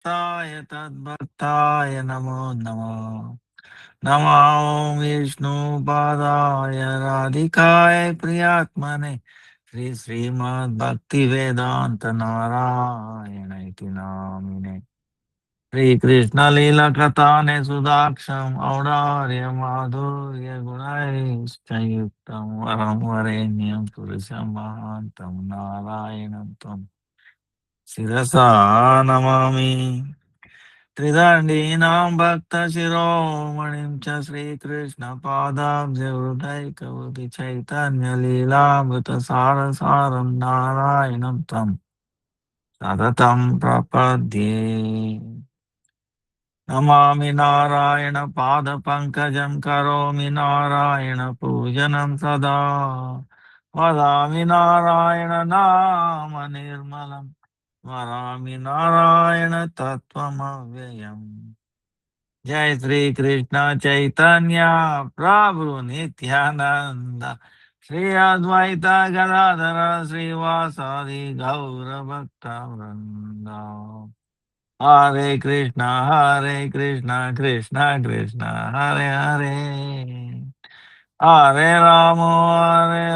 तद्भक्ताय नमो नमः। नमो विष्णुपादाय राधिकाय प्रियात्मने श्री श्रीमद्भक्तिवेदान्त नारायण इति नामिने श्रीकृष्णलीला कथाने सुदाक्षम् औदार्य माधुर्य गुणैश्च वरं वरेण्यं पुरुषं महान्तं नारायणं त्वं शिरसा नमामि। त्रिदण्डीनां भक्तशिरोमणिं च श्रीकृष्णपादाब्जहृदयकवति चैतन्यलीलामृतसारसारं नारायणं तं सततं प्रपद्ये। नमामि नारायणपादपङ्कजं करोमि नारायणपूजनं सदा वदामि नारायणनाम निर्मलं स्मरामि नारायण तत्त्वमव्ययम्। जय श्री कृष्ण चैतन्य प्रभु नित्यानंद श्री अद्वैत गदाधर श्रीवासादि गौर भक्त वृंद। हरे कृष्णा कृष्णा कृष्णा हरे हरे, हरे राम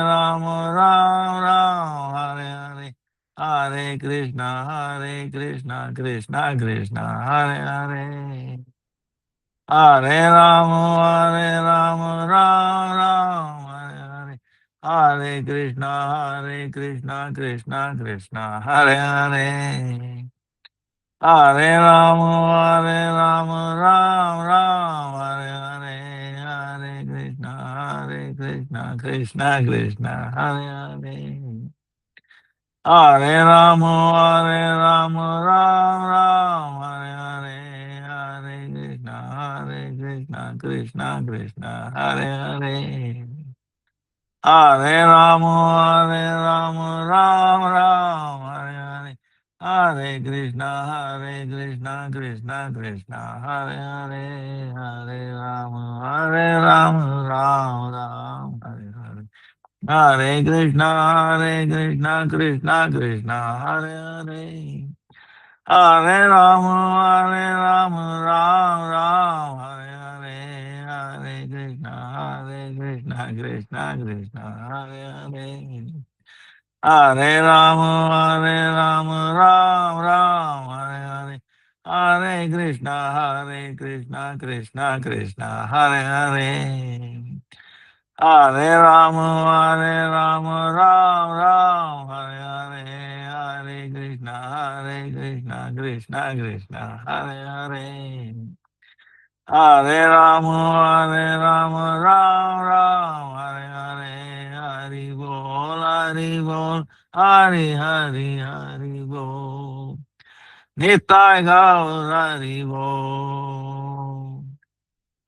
राम राम हरे हरे, हरे कृष्णा कृष्णा कृष्णा हरे हरे, हरे राम राम राम हरे हरे, हरे कृष्णा कृष्णा कृष्णा हरे हरे, हरे राम राम राम हरे हरे, हरे कृष्णा कृष्णा कृष्णा हरे हरे, हरे राम राम राम हरे हरे, हरे कृष्णा कृष्णा कृष्णा हरे हरे, हरे राम राम राम हरे हरे, हरे कृष्णा कृष्णा कृष्णा हरे हरे, हरे राम राम राम हरे हरे, हरे कृष्णा कृष्णा कृष्णा हरे हरे, हरे राम राम राम हरे हरे, हरे कृष्णा कृष्णा कृष्णा हरे हरे, हरे राम राम राम हरे हरे, हरे कृष्णा कृष्णा कृष्णा हरे हरे, हरे राम राम राम हरे हरे, हरे कृष्णा कृष्णा कृष्णा हरे हरे, हरे राम राम राम हरे हरे, हरि बोल हरि हरि हरि बोल, निताय गौर हरि बोल,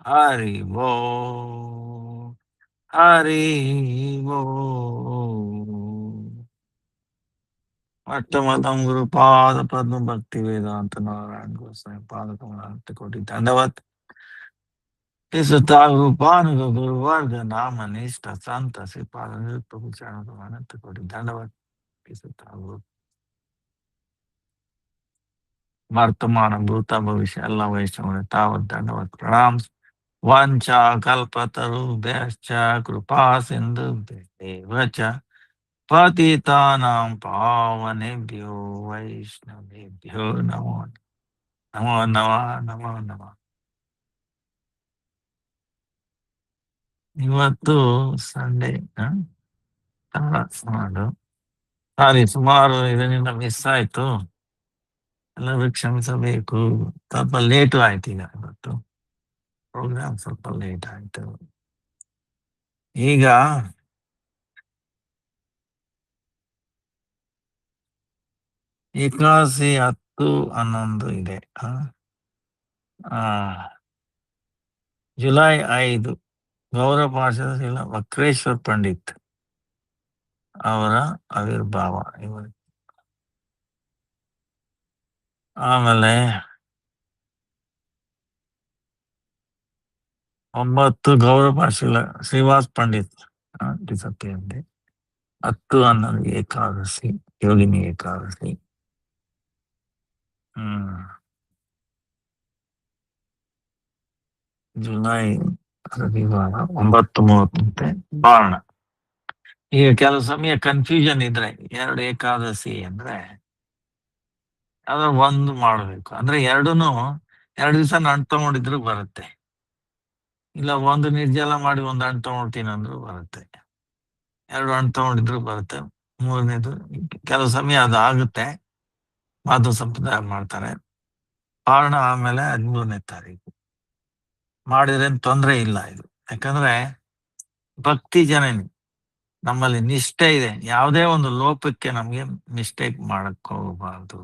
हरि बोल हरि बोल। अष्टमतम गुरुपाद पद्म भक्ति वेदांत नारायण गोसाई पाद कमलांत कोटि दंडवत। सुता रूपानुग गुरुवर्ग नाम निष्ठ संत श्रीपाद प्रभु चरण अनंत कोटि दंडवत। सुता गुरु वर्तमान भूत भविष्य अल्लाह वैष्णव तावत दंडवत प्रणाम। वांछा कल्पतरुभ्यश्च कृपा सिन्धुभ्येव च पतितानां पावनेभ्यो वैष्णवेभ्यो नमो नमो नमः नमो नमः। ಇವತ್ತು ಸಂಡೇ ಮಾಡು ಸಾರಿ ಸುಮಾರು ಇದರಿಂದ ಮಿಸ್ ಆಯ್ತು, ಎಲ್ಲರೂ ಕ್ಷಮಿಸಬೇಕು. ಸ್ವಲ್ಪ ಲೇಟು ಆಯ್ತು, ಈಗ ಇವತ್ತು ಪ್ರೋಗ್ರಾಮ್ ಸ್ವಲ್ಪ ಲೇಟ್ ಆಯ್ತು. ಈಗ ಏಕಾದಶಿ 10, 11 ಇದೆ. ಆ ಜುಲೈ 5 ಗೌರವ ಪಾರ್ಷದ ಶ್ರೀಲ ವಕ್ರೇಶ್ವರ್ ಪಂಡಿತ್ ಅವರ ಆವಿರ್ಭಾವ ಇವತ್ತು. ಆಮೇಲೆ 9 ಗೌರವ ಪಾರ್ಷಿಲ ಶ್ರೀವಾಸ್ ಪಂಡಿತ್ ಡಿಸಪ್ಪಿಯರ್. 10, 11 ಏಕಾದಶಿ, ಯೋಗಿನಿ ಏಕಾದಶಿ. ಹ್ಮ್ ಜುಲೈ ರವಿವಾರ 9:30 ಬಾಣ. ಈಗ ಕೆಲವು ಸಮಯ ಕನ್ಫ್ಯೂಷನ್ ಇದ್ರೆ 2 ಏಕಾದಶಿ ಅಂದ್ರೆ ಅದ್ರ ಒಂದು ಮಾಡಬೇಕು ಅಂದ್ರೆ ಎರಡೂನು 2 ದಿವಸ ಹಣ್ಣು ತಗೊಂಡಿದ್ರು ಬರುತ್ತೆ, ಇಲ್ಲ ಒಂದು ನಿರ್ಜಲ ಮಾಡಿ ಒಂದು ಹಣ್ಣು ತಗೊಳ್ತೀನಿ ಅಂದ್ರು ಬರುತ್ತೆ, 2 ಹಣ್ಣು ತಗೊಂಡಿದ್ರು ಬರುತ್ತೆ. ಮೂರನೇದು ಕೆಲವು ಸಮಯ ಅದು ಆಗುತ್ತೆ, ಮಾಧವ ಸಂಪ್ರದಾಯ ಮಾಡ್ತಾರೆ. ಪಾರಣ ಆಮೇಲೆ 13ನೇ ತಾರೀಕು ಮಾಡಿದ್ರೇನ್ ತೊಂದ್ರೆ ಇಲ್ಲ ಇದು, ಯಾಕಂದ್ರೆ ಭಕ್ತಿ ಜನನಿ, ನಮ್ಮಲ್ಲಿ ನಿಷ್ಠೆ ಇದೆ, ಯಾವುದೇ ಒಂದು ಲೋಪಕ್ಕೆ ನಮ್ಗೆ ಮಿಸ್ಟೇಕ್ ಮಾಡಕ್ ಹೋಗಬಾರ್ದು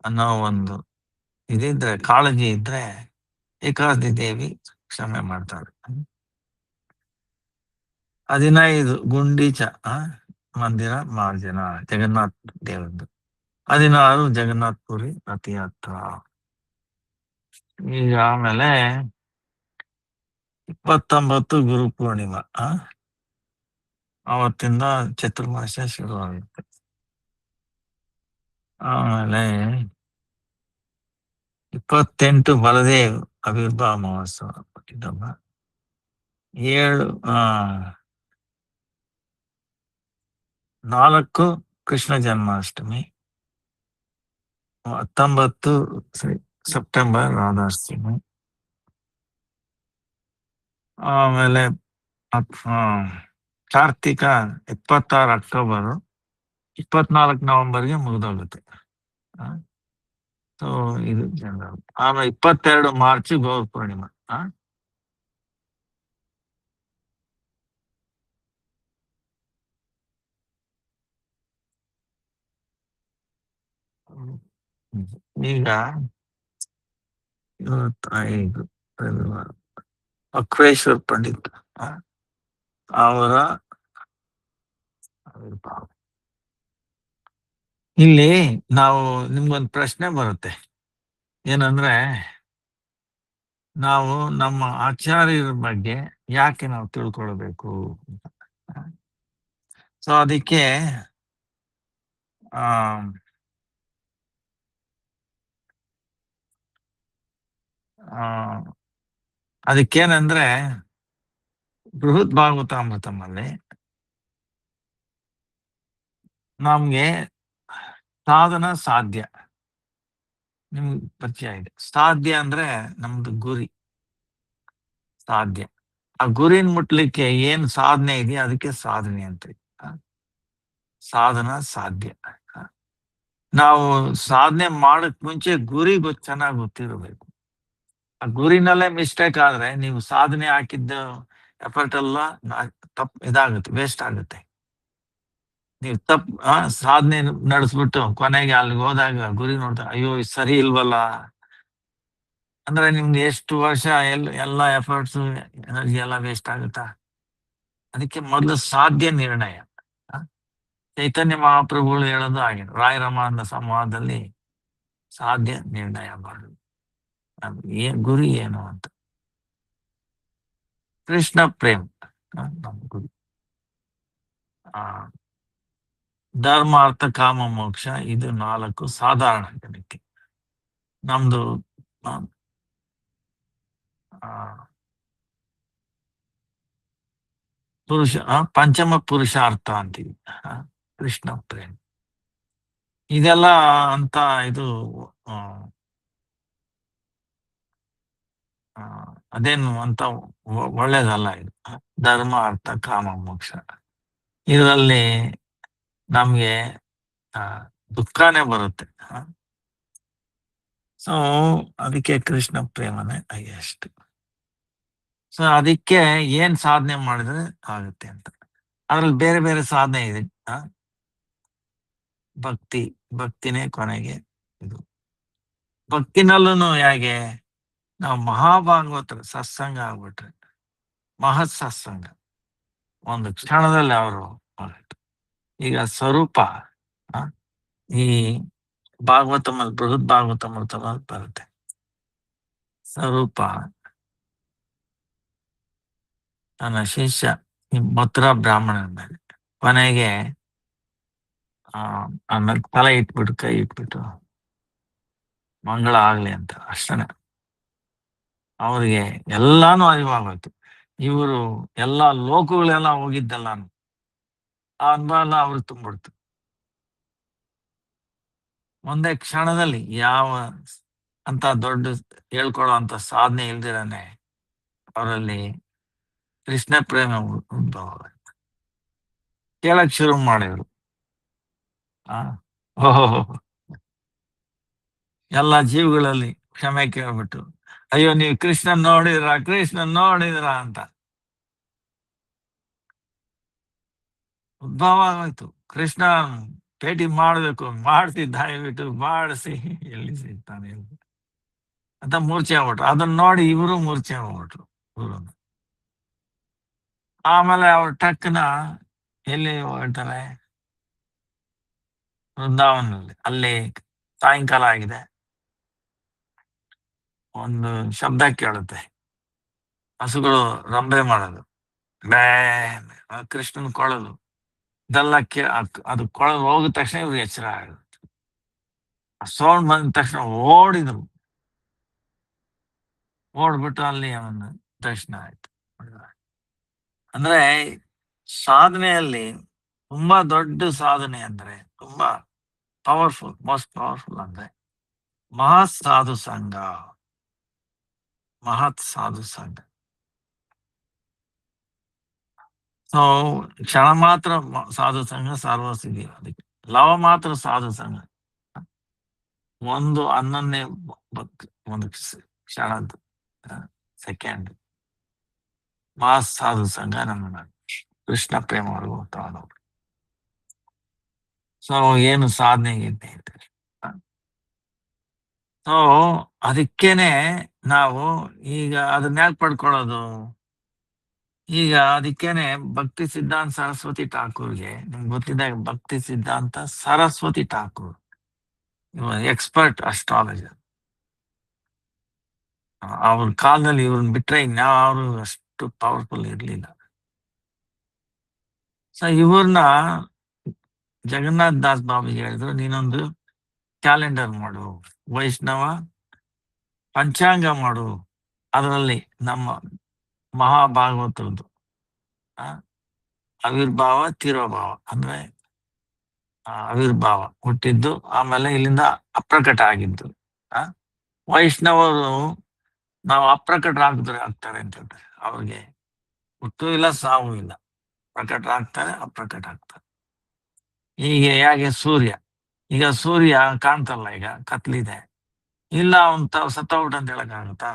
ಅನ್ನೋ ಒಂದು ಇದಿದ್ರೆ, ಕಾಳಜಿ ಇದ್ರೆ ಏಕಾದಶಿ ದೇವಿ ಕ್ಷಮೆ ಮಾಡ್ತಾಳೆ. 15 ಗುಂಡೀಚ ಮಂದಿರ ಮಾರ್ಜನ ಜಗನ್ನಾಥ್ ದೇವರದ್ದು. 16 ಜಗನ್ನಾಥ್ ಪುರಿ ರಥಯಾತ್ರ. ಈಗ ಆಮೇಲೆ 29 ಗುರು ಪೂರ್ಣಿಮಾ, ಅವತ್ತಿಂದ ಚತುರ್ಮಾಸ ಶುರುವಾಗುತ್ತೆ. ಆಮೇಲೆ 28 ಬಲದೇವ್ ಆವಿರ್ಭಾವ ಮಹೋತ್ಸವ ಹುಟ್ಟಿದಬ್ಬ. 4 ಕೃಷ್ಣ ಜನ್ಮಾಷ್ಟಮಿ. 19 ಸೆಪ್ಟೆಂಬರ್ ರಾಧಾಷ್ಟಮಿ. ಆಮೇಲೆ ಕಾರ್ತಿಕ 26 ಅಕ್ಟೋಬರ್, 24 ನವೆಂಬರ್ಗೆ ಮುಗಿದೋಗುತ್ತೆ. ಸೊ ಇದು ಜನರಲ್. ಆಮೇಲೆ 22 ಮಾರ್ಚ್ ಗೌರ ಪೂರ್ಣಿಮಾ. ಈಗ 25 ರವಿವಾರ ಅಕ್ವೇಶ್ವರ್ ಪಂಡಿತ್ ಅವರ ಆವಿರ್ಭಾವ. ಇಲ್ಲಿ ನಾವು ನಿಮ್ಗೊಂದು ಪ್ರಶ್ನೆ ಬರುತ್ತೆ, ಏನಂದ್ರೆ ನಾವು ನಮ್ಮ ಆಚಾರ್ಯರ ಬಗ್ಗೆ ಯಾಕೆ ನಾವು ತಿಳ್ಕೊಳ್ಬೇಕು. ಸೊ ಅದಕ್ಕೆ ಅದಕ್ಕೇನಂದ್ರೆ ಬೃಹತ್ ಭಾಗವತಾಮೃತಮಲ್ಲಿ ನಮ್ಗೆ ಸಾಧನ ಸಾಧ್ಯ ನಿಮ್ಗೆ ಪರಿಚಯ ಇದೆ. ಸಾಧ್ಯ ಅಂದ್ರೆ ನಮ್ದು ಗುರಿ ಸಾಧ್ಯ. ಆ ಗುರಿನ ಮುಟ್ಲಿಕ್ಕೆ ಏನ್ ಸಾಧನೆ ಇದೆಯಾ ಅದಕ್ಕೆ ಸಾಧನೆ ಅಂತ. ಸಾಧನ ಸಾಧ್ಯ. ನಾವು ಸಾಧನೆ ಮಾಡಕ್ ಮುಂಚೆ ಗುರಿ ಚೆನ್ನಾಗಿ ಗೊತ್ತಿರಬೇಕು. ಆ ಗುರಿನಲ್ಲೇ ಮಿಸ್ಟೇಕ್ ಆದ್ರೆ ನೀವು ಸಾಧನೆ ಹಾಕಿದ್ದ ಎಫರ್ಟ್ ಎಲ್ಲ ಇದಾಗುತ್ತೆ, ವೇಸ್ಟ್ ಆಗುತ್ತೆ. ನೀವು ಸಾಧನೆ ನಡೆಸ್ಬಿಟ್ಟು ಕೊನೆಗೆ ಅಲ್ಲಿಗೆ ಹೋದಾಗ ಗುರಿ ನೋಡ್ತಾ ಅಯ್ಯೋ ಇದು ಸರಿ ಇಲ್ವಲ್ಲ ಅಂದ್ರೆ ನಿಮ್ಗೆ ಎಷ್ಟು ವರ್ಷ ಎಲ್ಲ ಎಫರ್ಟ್ಸ್ ಎನರ್ಜಿ ಎಲ್ಲ ವೇಸ್ಟ್ ಆಗುತ್ತಾ. ಅದಕ್ಕೆ ಮೊದಲು ಸಾಧ್ಯ ನಿರ್ಣಯ. ಚೈತನ್ಯ ಮಹಾಪ್ರಭುಗಳು ಹೇಳೋದು ಹಾಗೆ, ರಾಯರಮಾನ ಸಂವಾದದಲ್ಲಿ ಸಾಧ್ಯ ನಿರ್ಣಯ ಮಾಡುದು, ಗುರಿ ಏನು ಅಂತ. ಕೃಷ್ಣ ಪ್ರೇಮ್ ನಮ್ಮ ಗುರಿ. ಧರ್ಮ ಅರ್ಥ ಕಾಮ ಮೋಕ್ಷ ಇದು 4 ಸಾಧಾರಣ ಜನಕ್ಕೆ. ನಮ್ದು ಪಂಚಮ ಪುರುಷಾರ್ಥ ಅಂತೀವಿ, ಕೃಷ್ಣ ಪ್ರೇಮ್ ಇದೆಲ್ಲ ಅಂತ. ಇದು ಅದೇನು ಅಂತ ಒಳ್ಳೇದಲ್ಲ ಇದು. ಧರ್ಮ ಅರ್ಥ ಕಾಮ ಮೋಕ್ಷ ಇದರಲ್ಲಿ ನಮ್ಗೆ ದುಃಖನೇ ಬರುತ್ತೆ. ಸೊ ಅದಕ್ಕೆ ಕೃಷ್ಣ ಪ್ರೇಮನೇ ಹೈಯೆಸ್ಟ್. ಸೊ ಅದಕ್ಕೆ ಏನ್ ಸಾಧನೆ ಮಾಡಿದ್ರೆ ಆಗುತ್ತೆ ಅಂತ. ಅದ್ರಲ್ಲಿ ಬೇರೆ ಬೇರೆ ಸಾಧನೆ ಇದೆ. ಭಕ್ತಿನೇ ಕೊನೆಗೆ ಇದು. ಭಕ್ತಿನಲ್ಲೂ ಹೇಗೆ ನಾವು ಮಹಾಭಾಗವತರ ಸತ್ಸಂಗ ಆಗ್ಬಿಟ್ರೆ, ಮಹತ್ ಸತ್ಸಂಗ ಒಂದು ಕ್ಷಣದಲ್ಲಿ ಅವರು ಈಗ ಸ್ವರೂಪ ಈ ಭಾಗವತಮಲ್ಲಿ ಬೃಹತ್ ಭಾಗವತಮಲ್ಲಿ ಬರುತ್ತೆ. ಸ್ವರೂಪ ನನ್ನ ಶಿಷ್ಯ ಮಥುರಾ ಬ್ರಾಹ್ಮಣನ ಮೇಲೆ ಕೊನೆಗೆ ಆಮೇಲೆ ತಲೆ ಇಟ್ಬಿಟ್ಟು ಕೈ ಇಟ್ಬಿಟ್ಟು ಮಂಗಳ ಆಗ್ಲಿ ಅಂತ ಅಷ್ಟೇ. ಅವರಿಗೆ ಎಲ್ಲಾನು ಅರಿವಾಗೋಯ್ತು. ಇವರು ಎಲ್ಲಾ ಲೋಕಗಳೆಲ್ಲ ಹೋಗಿದ್ದೆಲ್ಲಾನು ಆ ಅನುಭವ ಎಲ್ಲ ಅವ್ರಿಗೆ ತುಂಬಿಡ್ತು. ಒಂದೇ ಕ್ಷಣದಲ್ಲಿ ಯಾವ ಅಂತ ದೊಡ್ಡ ಹೇಳ್ಕೊಳ್ಳೋ ಅಂತ ಸಾಧನೆ ಇಲ್ದಿರಾನೆ ಅವರಲ್ಲಿ ಕೃಷ್ಣ ಪ್ರೇಮ ಉದ್ಭವ ಆಯ್ತು. ಕೇಳಕ್ ಶುರು ಮಾಡಿದ್ರು. ಆ ಓಹೋ, ಎಲ್ಲ ಜೀವಗಳಲ್ಲಿ ಕ್ಷಮೆ ಕೇಳ್ಬಿಟ್ಟು, ಅಯ್ಯೋ ನೀವು ಕೃಷ್ಣನ್ ನೋಡಿದ್ರ ಅಂತ ಉದ್ಭವ ಆಗೋಯ್ತು. ಕೃಷ್ಣ ಭೇಟಿ ಮಾಡ್ಬೇಕು, ಮಾಡಿಸಿ ದಯವಿಟ್ಟು ಮಾಡಿಸಿ, ಎಲ್ಲಿ ಸಿಗ್ತಾನೆ ಅಂತ ಮೂರ್ಛೆ ಆಗ್ಬಿಟ್ರು. ಅದನ್ನ ನೋಡಿ ಇವರು ಮೂರ್ಛೆ ಆಗ್ಬಿಟ್ರು ಇವ್ರು. ಆಮೇಲೆ ಅವ್ರ ಟಕ್ನ ಎಲ್ಲಿ ಹೇಳ್ತಾರೆ, ವೃಂದಾವನಲ್ಲಿ. ಅಲ್ಲಿ ಸಾಯಂಕಾಲ ಆಗಿದೆ, ಒಂದು ಶಬ್ದ ಕೇಳುತ್ತೆ, ಹಸುಗಳು ರಂಬೆ ಮಾಡೋದು, ಬೇ ಕೃಷ್ಣನ್ ಕೊಳಲು. ಇದೆಲ್ಲ ಅದು ಕೊಳಲು ಹೋಗಿದ ತಕ್ಷಣ ಇವ್ರಿಗೆ ಎಚ್ಚರ ಆಗುತ್ತೆ. ಸೌಂಡ್ ಬಂದ ತಕ್ಷಣ ಓಡಿದ್ರು. ಓಡ್ಬಿಟ್ಟು ಅಲ್ಲಿ ಅವನ ದರ್ಶನ ಆಯ್ತು. ಅಂದ್ರೆ ಸಾಧನೆಯಲ್ಲಿ ತುಂಬಾ ದೊಡ್ಡ ಸಾಧನೆ ಅಂದ್ರೆ, ತುಂಬಾ ಮೋಸ್ಟ್ ಪವರ್ಫುಲ್ ಅಂದ್ರೆ ಮಹತ್ ಸಾಧು ಸಂಘ. ಮಹತ್ ಸಾಧು ಸಂಘ. ಸೊ ಕ್ಷಣ ಮಾತ್ರ ಸಾಧು ಸಂಘ ಸರ್ವಸಿದ್ಧಿ. ಅದಕ್ಕೆ ಲವ ಮಾತ್ರ ಸಾಧು ಸಂಘ. ಒಂದು ಅನ್ನನ್ನೇ ಒಂದು ಕ್ಷಣದ ಸೆಕೆಂಡ್ ಮಹತ್ ಸಾಧು ಸಂಘ ನನ್ನ ಕೃಷ್ಣ ಪ್ರೇಮವರೆಗೂ ತಗೊಂಡವ್ರು. ಸೊ ಏನು ಸಾಧನೆ ಇದ್ದೇನೆ. ಸೊ ಅದಕ್ಕೇನೆ ನಾವು ಈಗ ಅದನ್ನ ಯಾಕೆ ಪಡ್ಕೊಳ್ಳೋದು? ಈಗ ಅದಕ್ಕೇನೆ ಭಕ್ತಿ ಸಿದ್ಧಾಂತ ಸರಸ್ವತಿ ಠಾಕೂರ್ಗೆ, ನಿಮ್ಗೆ ಗೊತ್ತಿದ್ದಾಗ ಭಕ್ತಿ ಸಿದ್ಧಾಂತ ಸರಸ್ವತಿ ಠಾಕೂರ್ ಎಕ್ಸ್ಪರ್ಟ್ ಅಸ್ಟ್ರಾಲಜರ್. ಅವ್ರ ಕಾಲದಲ್ಲಿ ಇವ್ರನ್ನ ಬಿಟ್ರೆ ಇನ್ಯಾರು ಅಷ್ಟು ಪವರ್ಫುಲ್ ಇರ್ಲಿಲ್ಲ. ಸೊ ಇವ್ರನ್ನ ಜಗನ್ನಾಥ್ ದಾಸ್ ಬಾಬುಗೆ ಹೇಳಿದ್ರು, ನೀನೊಂದು ಕ್ಯಾಲೆಂಡರ್ ಮಾಡು, ವೈಷ್ಣವ ಪಂಚಾಂಗ ಮಾಡು, ಅದರಲ್ಲಿ ನಮ್ಮ ಮಹಾಭಾಗವತದ್ದು ಆವಿರ್ಭಾವ ತಿರೋಭಾವ ಅಂದ್ರೆ ಆವಿರ್ಭಾವ ಹುಟ್ಟಿದ್ದು, ಆಮೇಲೆ ಇಲ್ಲಿಂದ ಅಪ್ರಕಟ ಆಗಿದ್ದು. ವೈಷ್ಣವರು ನಾವು ಅಪ್ರಕಟರಾಗ್ತಾರೆ ಅಂತ ಹೇಳ್ತಾರೆ. ಅವ್ರಿಗೆ ಹುಟ್ಟು ಇಲ್ಲ, ಸಾವು ಇಲ್ಲ, ಪ್ರಕಟರಾಗ್ತಾರೆ, ಅಪ್ರಕಟ ಆಗ್ತಾರೆ. ಹೀಗೆ ಹೇಗೆ ಸೂರ್ಯ, ಈಗ ಸೂರ್ಯ ಕಾಣ್ತಲ್ಲ, ಈಗ ಕತ್ಲಿದೆ, ಇಲ್ಲ ಅವನ್ ಸತ್ತೋಗ್ಬಿಟ್ಟ ಅಂತ ಹೇಳಕ್ಕಾಗತ್ತಾ?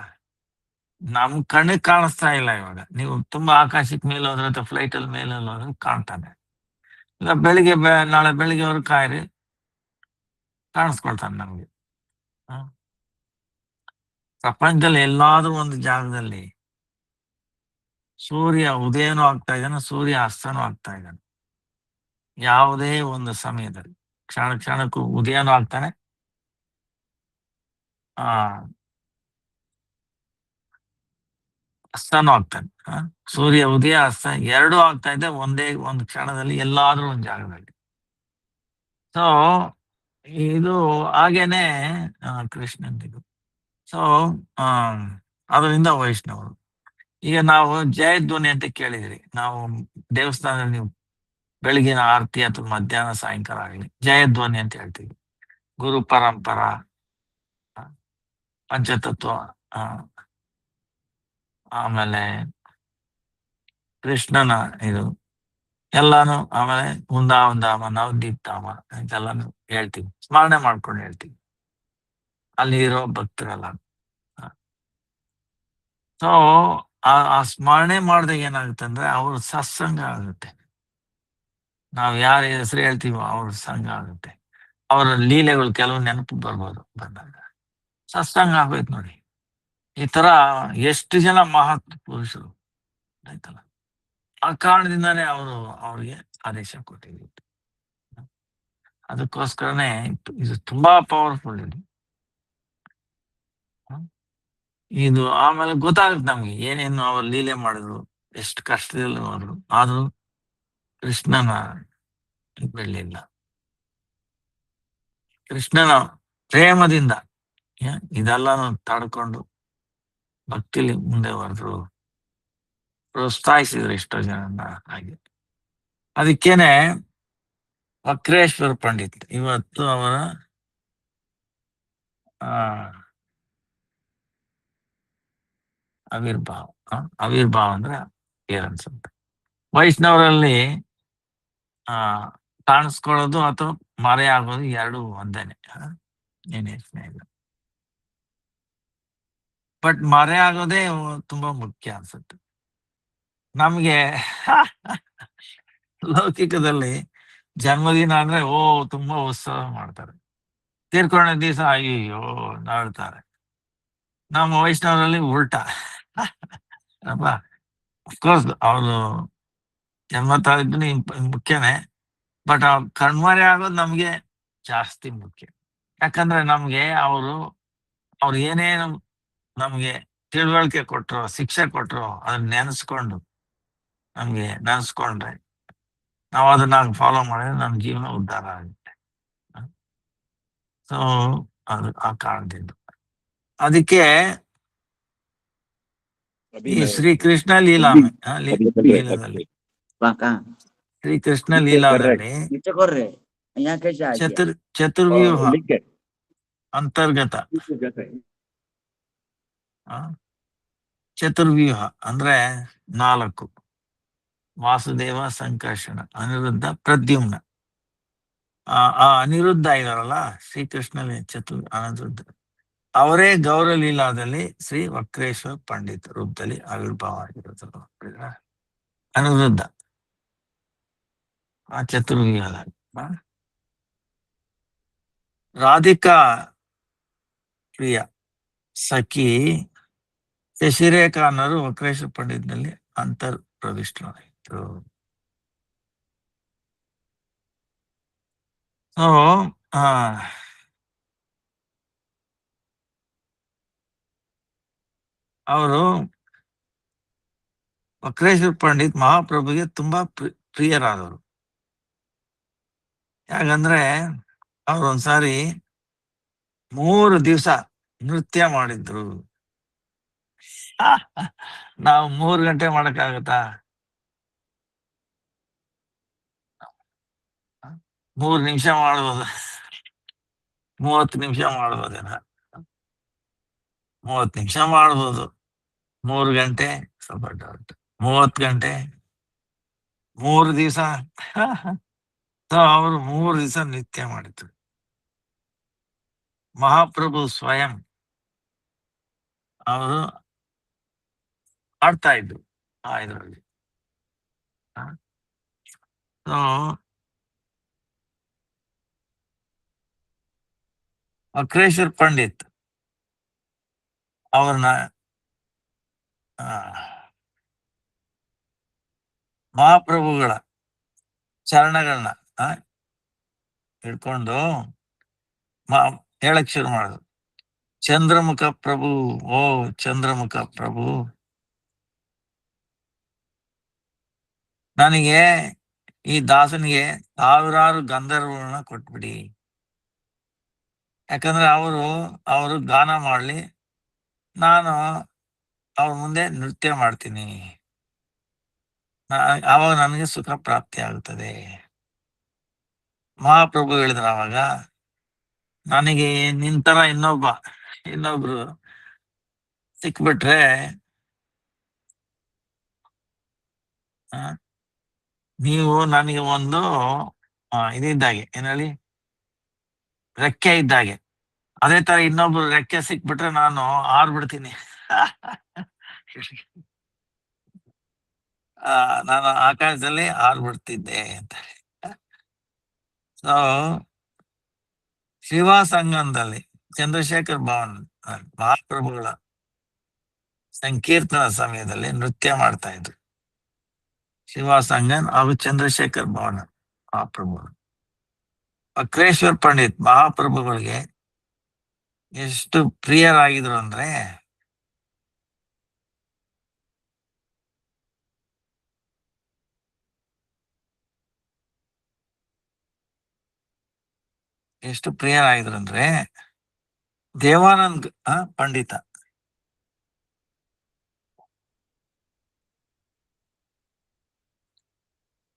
ನಮ್ ಕಣ್ಣಿಗೆ ಕಾಣಿಸ್ತಾ ಇಲ್ಲ. ಇವಾಗ ನೀವು ತುಂಬಾ ಆಕಾಶಕ್ಕೆ ಮೇಲೆ ಹೋದ್ರೆ ಅಥವಾ ಫ್ಲೈಟ್ ಅಲ್ಲಿ ಮೇಲೆ ಹೋದ್ರೆ ಕಾಣ್ತಾನೆ. ಇಲ್ಲ ಬೆಳಿಗ್ಗೆ ನಾಳೆ ಬೆಳಿಗ್ಗೆವರೆಗೂ ಕಾಯಿರಿ, ಕಾಣಿಸ್ಕೊಳ್ತಾನೆ ನಮ್ಗೆ. ಪ್ರಪಂಚದಲ್ಲಿ ಎಲ್ಲಾದ್ರೂ ಒಂದು ಜಾಗದಲ್ಲಿ ಸೂರ್ಯ ಉದಯನೂ ಆಗ್ತಾ ಇದ್ದಾನೆ, ಸೂರ್ಯ ಅಸ್ತನೂ ಆಗ್ತಾ ಇದ್ದಾನೆ. ಯಾವುದೇ ಒಂದು ಸಮಯದಲ್ಲಿ ಕ್ಷಣಕ್ಕೂ ಉದಯನೂ ಆಗ್ತಾನೆ, ಅಸ್ತನೂ ಆಗ್ತಾನೆ. ಸೂರ್ಯ ಉದಯ ಅಸ್ತ ಎರಡೂ ಆಗ್ತಾ ಇದೆ ಒಂದೇ ಒಂದು ಕ್ಷಣದಲ್ಲಿ, ಎಲ್ಲಾದ್ರೂ ಒಂದು ಜಾಗದಲ್ಲಿ. ಸೊ ಇದು ಹಾಗೇನೆ ಕೃಷ್ಣಂದಿದು. ಸೊ ಅದರಿಂದ ವೈಷ್ಣವರು. ಈಗ ನಾವು ಜಯಧ್ವನಿ ಅಂತ ಕೇಳಿದ್ರಿ. ನಾವು ದೇವಸ್ಥಾನದಲ್ಲಿ ನೀವು ಬೆಳಗಿನ ಆರತಿ ಅಥವಾ ಮಧ್ಯಾಹ್ನ ಸಾಯಂಕಾಲ ಆಗಲಿ ಜಯಧ್ವನಿ ಅಂತ ಹೇಳ್ತೀವಿ. ಗುರು ಪರಂಪರಾ, ಪಂಚತತ್ವ, ಆಮೇಲೆ ಕೃಷ್ಣನ ಇದು ಎಲ್ಲಾನು, ಆಮೇಲೆ ವೃಂದಾವನ ನವದೀಪ್ ಧಾಮ ಇದೆಲ್ಲಾನು ಹೇಳ್ತೀವಿ, ಸ್ಮರಣೆ ಮಾಡ್ಕೊಂಡು ಹೇಳ್ತೀವಿ ಅಲ್ಲಿ ಇರೋ ಭಕ್ತರೆಲ್ಲ. ಸೊ ಆ ಸ್ಮರಣೆ ಮಾಡಿದಾಗ ಏನಾಗುತ್ತೆ ಅಂದ್ರೆ ಅವ್ರ ಸತ್ಸಂಗ ಆಗುತ್ತೆ. ನಾವ್ ಯಾರ ಹೆಸರು ಹೇಳ್ತೀವೋ ಅವ್ರ ಸಂಘ ಆಗುತ್ತೆ. ಅವರ ಲೀಲೆಗಳು ಕೆಲವು ನೆನಪು ಬರ್ಬೋದು, ಬಂದಾಗ ಸತ್ಸಂಗ ಆಗೋಯ್ತು ನೋಡಿ. ಈ ತರ ಎಷ್ಟು ಜನ ಮಹತ್ ಪುರುಷರು ಆಯ್ತಲ್ಲ. ಆ ಕಾರಣದಿಂದಾನೇ ಅವ್ರಿಗೆ ಆದೇಶ ಕೊಟ್ಟಿದ್ರು. ಅದಕ್ಕೋಸ್ಕರನೇ ಇದು ತುಂಬಾ ಪವರ್ಫುಲ್ ಇದು. ಆಮೇಲೆ ಗೊತ್ತಾಗುತ್ತೆ ನಮ್ಗೆ ಏನೇನು ಅವ್ರು ಲೀಲೆ ಮಾಡಿದ್ರು, ಎಷ್ಟು ಕಷ್ಟದಲ್ಲಿ ಹೋದ್ರು, ಆದ್ರೂ ಕೃಷ್ಣನ ಬಿಡ್ಲಿಲ್ಲ. ಕೃಷ್ಣನ ಪ್ರೇಮದಿಂದ ಇದೆಲ್ಲಾನು ತಡ್ಕೊಂಡು ಭಕ್ತಿಲಿ ಮುಂದೆ ಬರೆದ್ರು, ಪ್ರೋತ್ಸಾಹಿಸಿದ್ರು ಎಷ್ಟೋ ಜನನ್ನ. ಹಾಗೆ ಅದಕ್ಕೇನೆ ವಕ್ರೇಶ್ವರ ಪಂಡಿತ್ ಇವತ್ತು ಅವರ ಆ ಆವಿರ್ಭಾವ. ಆವಿರ್ಭಾವ ಅಂದ್ರೆ ಏನನ್ಸುತ್ತೆ, ವೈಷ್ಣವರಲ್ಲಿ ಆ ಕಾಣಿಸ್ಕೊಳ್ಳೋದು ಅಥವಾ ಮರೆ ಆಗೋದು ಎರಡು ಒಂದೇನೆ, ಏನ್ ಯೋಚನೆ ಇಲ್ಲ. ಬಟ್ ಮರೆ ಆಗೋದೇ ತುಂಬಾ ಮುಖ್ಯ ಅನ್ಸುತ್ತೆ ನಮ್ಗೆ. ಲೌಕಿಕದಲ್ಲಿ ಜನ್ಮದಿನ ಅಂದ್ರೆ ತುಂಬಾ ಉತ್ಸವ ಮಾಡ್ತಾರೆ, ತೀರ್ಕೊಂಡ ದಿವಸ ಅಯ್ಯೋ ನಾಳ್ತಾರೆ. ನಮ್ಮ ವೈಷ್ಣವರಲ್ಲಿ ಉಲ್ಟಾ ಅಲ್ವಾ. ಅಫ್ಕೋರ್ಸ್ ಅವ್ರು ಜನ್ಮ ತಾಳಿದ್ದು ಮುಖ್ಯನೇ, ಬಟ್ ಆ ಕಣ್ಮರೆ ಆಗೋದು ನಮ್ಗೆ ಜಾಸ್ತಿ ಮುಖ್ಯ. ಯಾಕಂದ್ರೆ ನಮ್ಗೆ ಅವ್ರು ಏನೇನು ನಮ್ಗೆ ತಿಳುವಳಿಕೆ ಕೊಟ್ರು, ಶಿಕ್ಷೆ ಕೊಟ್ರು, ಅದನ್ನ ನೆನೆಸ್ಕೊಂಡ್ರೆ ನಾವು ಅದನ್ನ ಫಾಲೋ ಮಾಡಿದ್ರೆ ನಮ್ಮ ಜೀವನ ಉದ್ಧಾರ ಆಗುತ್ತೆ. ಸೊ ಅದು ಆ ಕಾರಣದಿಂದ ಅದಕ್ಕೆ ಈ ಶ್ರೀಕೃಷ್ಣ ಲೀಲಾದಲ್ಲಿ ಶ್ರೀಕೃಷ್ಣ ಲೀಲಾದಲ್ಲಿ ಚತುರ್ವ್ಯೂಹ ಅಂತರ್ಗತ ಚತುರ್ವ್ಯೂಹ ಅಂದ್ರೆ 4: ವಾಸುದೇವ, ಸಂಕರ್ಷಣ, ಅನಿರುದ್ಧ, ಪ್ರದ್ಯುಮ್ನ. ಆ ಅನಿರುದ್ಧ ಇದಾರಲ್ಲ ಶ್ರೀಕೃಷ್ಣಲ್ಲಿ ಅನಿರುದ್ಧ, ಅವರೇ ಗೌರ ಲೀಲಾದಲ್ಲಿ ಶ್ರೀ ವಕ್ರೇಶ್ವರ ಪಂಡಿತ್ ರೂಪದಲ್ಲಿ ಆವಿರ್ಭಾವ ಆಗಿರೋದು. ಅನಿರುದ್ಧ ಆ ಚತುರ್ವ್ಯೂಹದಲ್ಲಿ. ರಾಧಿಕಾ ಪ್ರಿಯ ಸಖಿ ಶಶಿರೇಖಾ ಅನ್ನೋರು ವಕ್ರೇಶ್ವರ ಪಂಡಿತ್ನಲ್ಲಿ ಅಂತರ್ ಪ್ರವಿಷ್ಟರಾಯಿತು. ಸೊ ಅವರು ವಕ್ರೇಶ್ವರ ಪಂಡಿತ್ ಮಹಾಪ್ರಭುಗೆ ತುಂಬಾ ಪ್ರಿಯರಾದವರು. ಯಾಕಂದ್ರೆ ಅವ್ರು ಒಂದ್ಸಾರಿ 3 ದಿವಸ ನೃತ್ಯ ಮಾಡಿದ್ರು. ನಾವು 3 ಗಂಟೆ ಮಾಡಕ್ಕಾಗತ್ತಾ? 3 ನಿಮಿಷ ಮಾಡ್ಬೋದು, 30 ನಿಮಿಷ ಮಾಡ್ಬೋದೇನ, 30 ನಿಮಿಷ ಮಾಡ್ಬೋದು. 3 ಗಂಟೆ ಸ್ವಲ್ಪ ಡೌಟ್. 30 ಗಂಟೆ 3 ದಿವಸ. ಅವರು 3 ದಿವಸ ನೃತ್ಯ ಮಾಡಿದ್ರು. ಮಹಾಪ್ರಭು ಸ್ವಯಂ ಅವರು ಆಡ್ತಾ ಇದ್ರು ಆ ಇದರಲ್ಲಿ. ವಕ್ರೇಶ್ವರ್ ಪಂಡಿತ್ ಅವ್ರನ್ನ ಮಹಾಪ್ರಭುಗಳ ಚರಣಗಳನ್ನ ಹಿಡ್ಕೊಂಡು ಹೇಳಕ್ ಶುರು ಮಾಡುದು. ಚಂದ್ರಮುಖ ಪ್ರಭು, ಓ ಚಂದ್ರಮುಖ ಪ್ರಭು, ನನಗೆ ಈ ದಾಸನಿಗೆ 1000 ಗಂಧರ್ವಗಳನ್ನ ಕೊಟ್ಬಿಡಿ. ಯಾಕಂದ್ರೆ ಅವರು ಗಾನ ಮಾಡ್ಲಿ, ನಾನು ಅವ್ರ ಮುಂದೆ ನೃತ್ಯ ಮಾಡ್ತೀನಿ, ಆವಾಗ ನನಗೆ ಸುಖ ಪ್ರಾಪ್ತಿ ಆಗುತ್ತದೆ. ಮಹಾಪ್ರಭು ಹೇಳಿದ್ರ ಅವಾಗ, ನನಗೆ ನಿಂತರ ಇನ್ನೊಬ್ರು ಸಿಕ್ಬಿಟ್ರೆ ನೀವು ನನಗೆ ಒಂದು ಇದಿದ್ದಾಗೆ, ಏನಲ್ಲಿ ರೆಕ್ಕೆ ಇದ್ದಾಗೆ. ಅದೇ ತರ ಇನ್ನೊಬ್ರು ರೆಕ್ಕೆ ಸಿಕ್ಬಿಟ್ರೆ ನಾನು ಹಾರ್ಬಿಡ್ತೀನಿ. ನಾನು ಆಕಾಶದಲ್ಲಿ ಹಾರ್ಬಿಡ್ತಿದ್ದೆ ಅಂತ. ಸೊ ಶಿವಾಸಂಗಮದಲ್ಲಿ ಚಂದ್ರಶೇಖರ್ ಭವನ್ ಮಹಾಪ್ರಭುಗಳ ಸಂಕೀರ್ತನ ಸಮಯದಲ್ಲಿ ನೃತ್ಯ ಮಾಡ್ತಾ ಇದ್ರು. ಶಿವಾಸಂಗನ್ ಹಾಗೂ ಚಂದ್ರಶೇಖರ್ ಭವನ ಮಹಾಪ್ರಭು. ವಕ್ರೇಶ್ವರ್ ಪಂಡಿತ್ ಮಹಾಪ್ರಭುಗಳಿಗೆ ಎಷ್ಟು ಪ್ರಿಯರಾಗಿದ್ರು ಅಂದ್ರೆ, ದೇವಾನಂದ್ ಪಂಡಿತ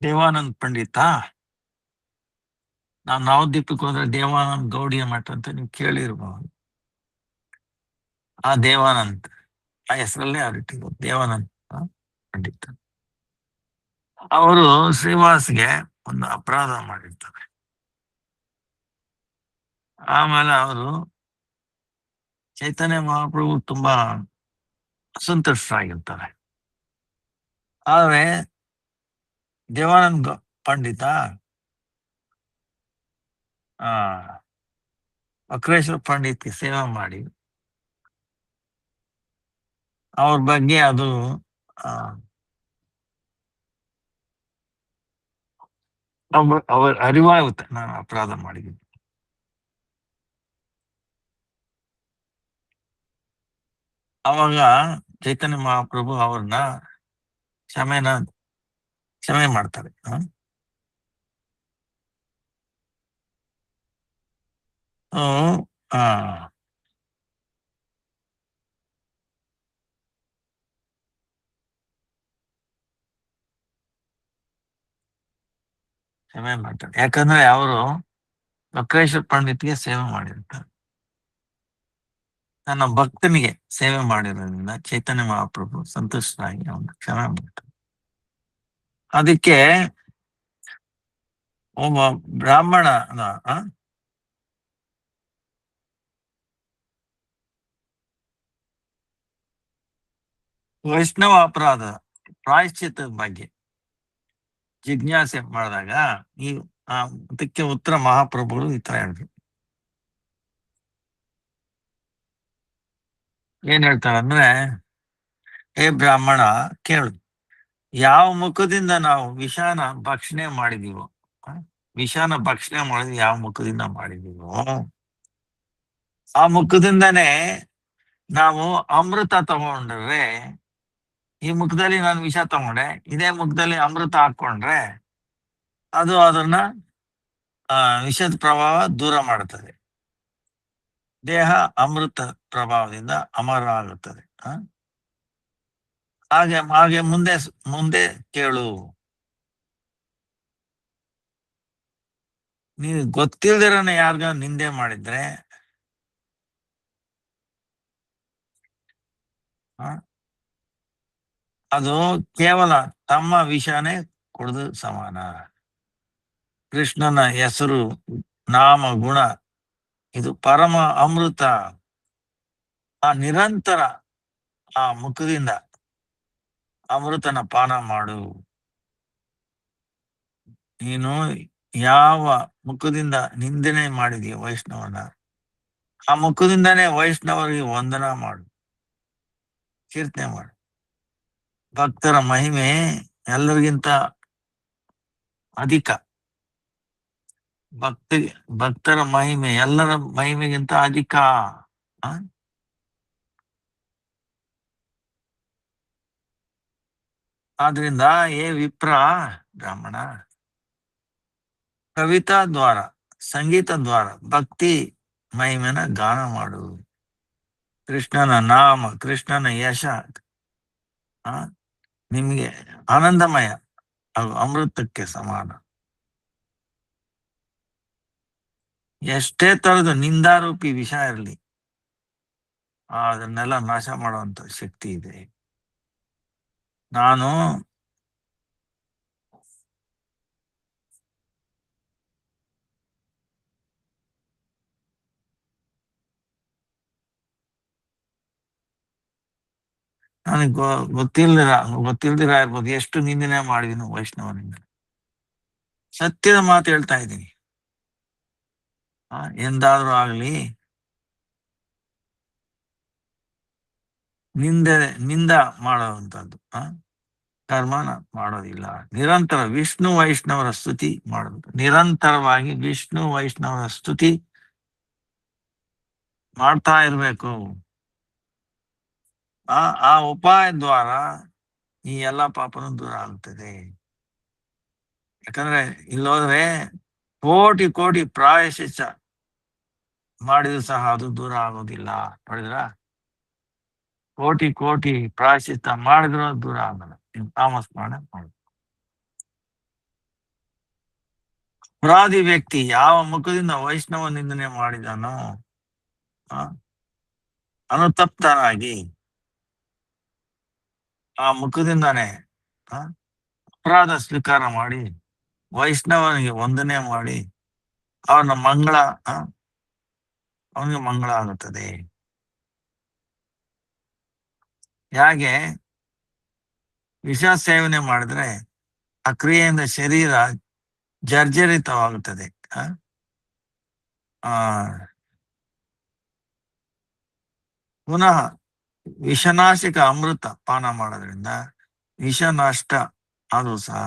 ದೇವಾನಂದ್ ಪಂಡಿತ. ನಾವು ನವದ್ವೀಪಕ್ಕೆ ಹೋದ್ರೆ ದೇವಾನಂದ್ ಗೌಡಿಯ ಮಠ ಅಂತ ನೀವು ಕೇಳಿರ್ಬಹುದು. ಆ ದೇವಾನಂದ್ ಆ ಹೆಸರಲ್ಲೇ ಅವ್ರಿಟ್ಟಿದ್ರು ದೇವಾನಂದ್ ಪಂಡಿತ. ಅವರು ಶ್ರೀನಿವಾಸ್ಗೆ ಒಂದು ಅಪರಾಧ ಮಾಡಿರ್ತಾರೆ. ಆಮೇಲೆ ಅವರು ಚೈತನ್ಯ ಮಹಾಪ್ರಭು ತುಂಬಾ ಅಸಂತುಷ್ಟರಾಗಿರ್ತಾರೆ. ಆದ್ರೆ ದೇವಾನಂದ್ ಪಂಡಿತ ಆ ವಕ್ರೇಶ್ವರ ಪಂಡಿತ್ಗೆ ಸೇವೆ ಮಾಡಿ ಅವ್ರ ಬಗ್ಗೆ ಅದು ಅವ್ರ ಅರಿವಾಗುತ್ತೆ ನಾನು ಅಪರಾಧ ಮಾಡಿದ್ದೀನಿ. ಅವಾಗ ಚೈತನ್ಯ ಮಹಾಪ್ರಭು ಅವ್ರನ್ನ ಕ್ಷಮೆ ಮಾಡ್ತಾರೆ. ಕ್ಷಮೆ ಮಾಡ್ತಾರೆ, ಯಾಕಂದ್ರೆ ಅವರು ವಕ್ರೇಶ್ವರ ಪಂಡಿತ್ಗೆ ಸೇವೆ ಮಾಡಿರ್ತಾರೆ. ನನ್ನ ಭಕ್ತನಿಗೆ ಸೇವೆ ಮಾಡಿರೋದ್ರಿಂದ ಚೈತನ್ಯ ಮಹಾಪ್ರಭು ಸಂತುಷ್ಟರಾಗಿ ಅವನು ಕ್ಷಮೆ ಮಾಡ್ತಾರೆ. ಅದಕ್ಕೆ ಒಬ್ಬ ಬ್ರಾಹ್ಮಣ ವೈಷ್ಣವ ಅಪರಾಧ ಪ್ರಾಯಶ್ಚಿತ್ತದ ಬಗ್ಗೆ ಜಿಜ್ಞಾಸೆ ಮಾಡಿದಾಗ ಅದಕ್ಕೆ ಉತ್ತರ ಮಹಾಪ್ರಭುಗಳು ಈ ತರ ಹೇಳಿದ್ರು. ಏನ್ ಹೇಳ್ತಾರೆ ಅಂದ್ರೆ, ಹೇ ಬ್ರಾಹ್ಮಣ ಕೇಳು, ಯಾವ ಮುಖದಿಂದ ನಾವು ವಿಷಾನ ಭಕ್ಷಣೆ ಮಾಡಿದೀವೋ, ವಿಷಾನ ಭಕ್ಷಣೆ ಮಾಡಿದ್ವಿ ಯಾವ ಮುಖದಿಂದ ಮಾಡಿದೀವೋ ಆ ಮುಖದಿಂದನೇ ನಾವು ಅಮೃತ ತಗೊಂಡ್ರೆ, ಈ ಮುಖದಲ್ಲಿ ನಾನು ವಿಷ ತಗೊಂಡೆ, ಇದೇ ಮುಖದಲ್ಲಿ ಅಮೃತ ಹಾಕೊಂಡ್ರೆ ಅದು ಅದನ್ನ ವಿಷದ ಪ್ರಭಾವ ದೂರ ಮಾಡುತ್ತದೆ. ದೇಹ ಅಮೃತ ಪ್ರಭಾವದಿಂದ ಅಮರ ಆಗುತ್ತದೆ. ಹಾಗೆ ಮುಂದೆ ಕೇಳು, ನೀವು ಗೊತ್ತಿಲ್ದಿರೋನ ಯಾರಿಗ ನಿಂದೆ ಮಾಡಿದ್ರೆ ಅದು ಕೇವಲ ತಮ್ಮ ವಿಷಾನೇ ಕುಡಿದು ಸಮಾನ. ಕೃಷ್ಣನ ಹೆಸರು, ನಾಮ, ಗುಣ ಇದು ಪರಮ ಅಮೃತ. ಆ ನಿರಂತರ ಆ ಮುಖದಿಂದ ಅಮೃತನ ಪಾನ ಮಾಡು. ನೀನು ಯಾವ ಮುಖದಿಂದ ನಿಂದನೆ ಮಾಡಿದೀಯ ವೈಷ್ಣವನ, ಆ ಮುಖದಿಂದಾನೇ ವೈಷ್ಣವರಿಗೆ ವಂದನಾ ಮಾಡು, ಕೀರ್ತನೆ ಮಾಡು. ಭಕ್ತರ ಮಹಿಮೆ ಎಲ್ಲರಿಗಿಂತ ಅಧಿಕ. ಭಕ್ತರ ಮಹಿಮೆ ಎಲ್ಲರ ಮಹಿಮೆಗಿಂತ ಅಧಿಕ. ಆದ್ರಿಂದ ಏ ವಿಪ್ರ ಬ್ರಾಹ್ಮಣ, ಕವಿತಾ ದ್ವಾರ, ಸಂಗೀತ ದ್ವಾರ ಭಕ್ತಿ ಮಹಿಮೆನ ಗಾನ ಮಾಡು. ಕೃಷ್ಣನ ನಾಮ, ಕೃಷ್ಣನ ಯಶ ನಿಮ್ಗೆ ಆನಂದಮಯ ಹಾಗೂ ಅಮೃತಕ್ಕೆ ಸಮಾನ. ಎಷ್ಟೇ ತರದ ನಿಂದಾರೂಪಿ ವಿಷ ಇರಲಿ, ಅದನ್ನೆಲ್ಲ ನಾಶ ಮಾಡುವಂತ ಶಕ್ತಿ ಇದೆ. ನಾನು ನನಗೆ ಗೊತ್ತಿಲ್ದಿರ ಇರ್ಬೋದು ಎಷ್ಟು ನಿಂದನೆ ಮಾಡಿದೀನಿ ವೈಷ್ಣವನಿಂದ. ಸತ್ಯದ ಮಾತು ಹೇಳ್ತಾ ಇದ್ದೀನಿ. ಎಂದಾದ್ರೂ ಆಗ್ಲಿ ನಿಂದ ಮಾಡುವಂತದ್ದು ಕರ್ಮನ ಮಾಡೋದಿಲ್ಲ. ನಿರಂತರ ವಿಷ್ಣು ವೈಷ್ಣವರ ಸ್ತುತಿ ಮಾಡೋದು, ನಿರಂತರವಾಗಿ ವಿಷ್ಣು ವೈಷ್ಣವರ ಸ್ತುತಿ ಮಾಡ್ತಾ ಇರ್ಬೇಕು. ಆ ಉಪಾಯ ದ್ವಾರ ಈ ಎಲ್ಲಾ ಪಾಪನು ದೂರ ಆಗುತ್ತದೆ. ಯಾಕಂದ್ರೆ ಇಲ್ಲೋದ್ರೆ ಕೋಟಿ ಕೋಟಿ ಪ್ರಾಯಶ್ಚಿತ್ತ ಮಾಡಿದ್ರು ಸಹ ಅದು ದೂರ ಆಗೋದಿಲ್ಲ. ನೋಡಿದ್ರ, ಕೋಟಿ ಕೋಟಿ ಪ್ರಾಯಶ್ಚಿತ್ತ ಮಾಡಿದ್ರು ದೂರ ಆಗಲ್ಲ. ತಾಮಸ್ಮರಣೆ ಮಾಡು. ಅಪರಾಧಿ ವ್ಯಕ್ತಿ ಯಾವ ಮುಖದಿಂದ ವೈಷ್ಣವ ನಿಂದನೆ ಮಾಡಿದನೋ ಅನುತಪ್ತನಾಗಿ ಆ ಮುಖದಿಂದಾನೆ ಅಪರಾಧ ಸ್ವೀಕಾರ ಮಾಡಿ ವೈಷ್ಣವನಿಗೆ ವಂದನೆ ಮಾಡಿ ಅವನ ಮಂಗಳ ಅವನಿಗೆ ಮಂಗಳ ಆಗುತ್ತದೆ. ಹೇಗೆ ವಿಷ ಸೇವನೆ ಮಾಡಿದ್ರೆ ಆ ಕ್ರಿಯೆಯಿಂದ ಶರೀರ ಜರ್ಜರಿತವಾಗುತ್ತದೆ. ಪುನಃ ವಿಷನಾಶಕ ಅಮೃತ ಪಾನ ಮಾಡೋದ್ರಿಂದ ವಿಷನಷ್ಟ ಅದು ಸಹ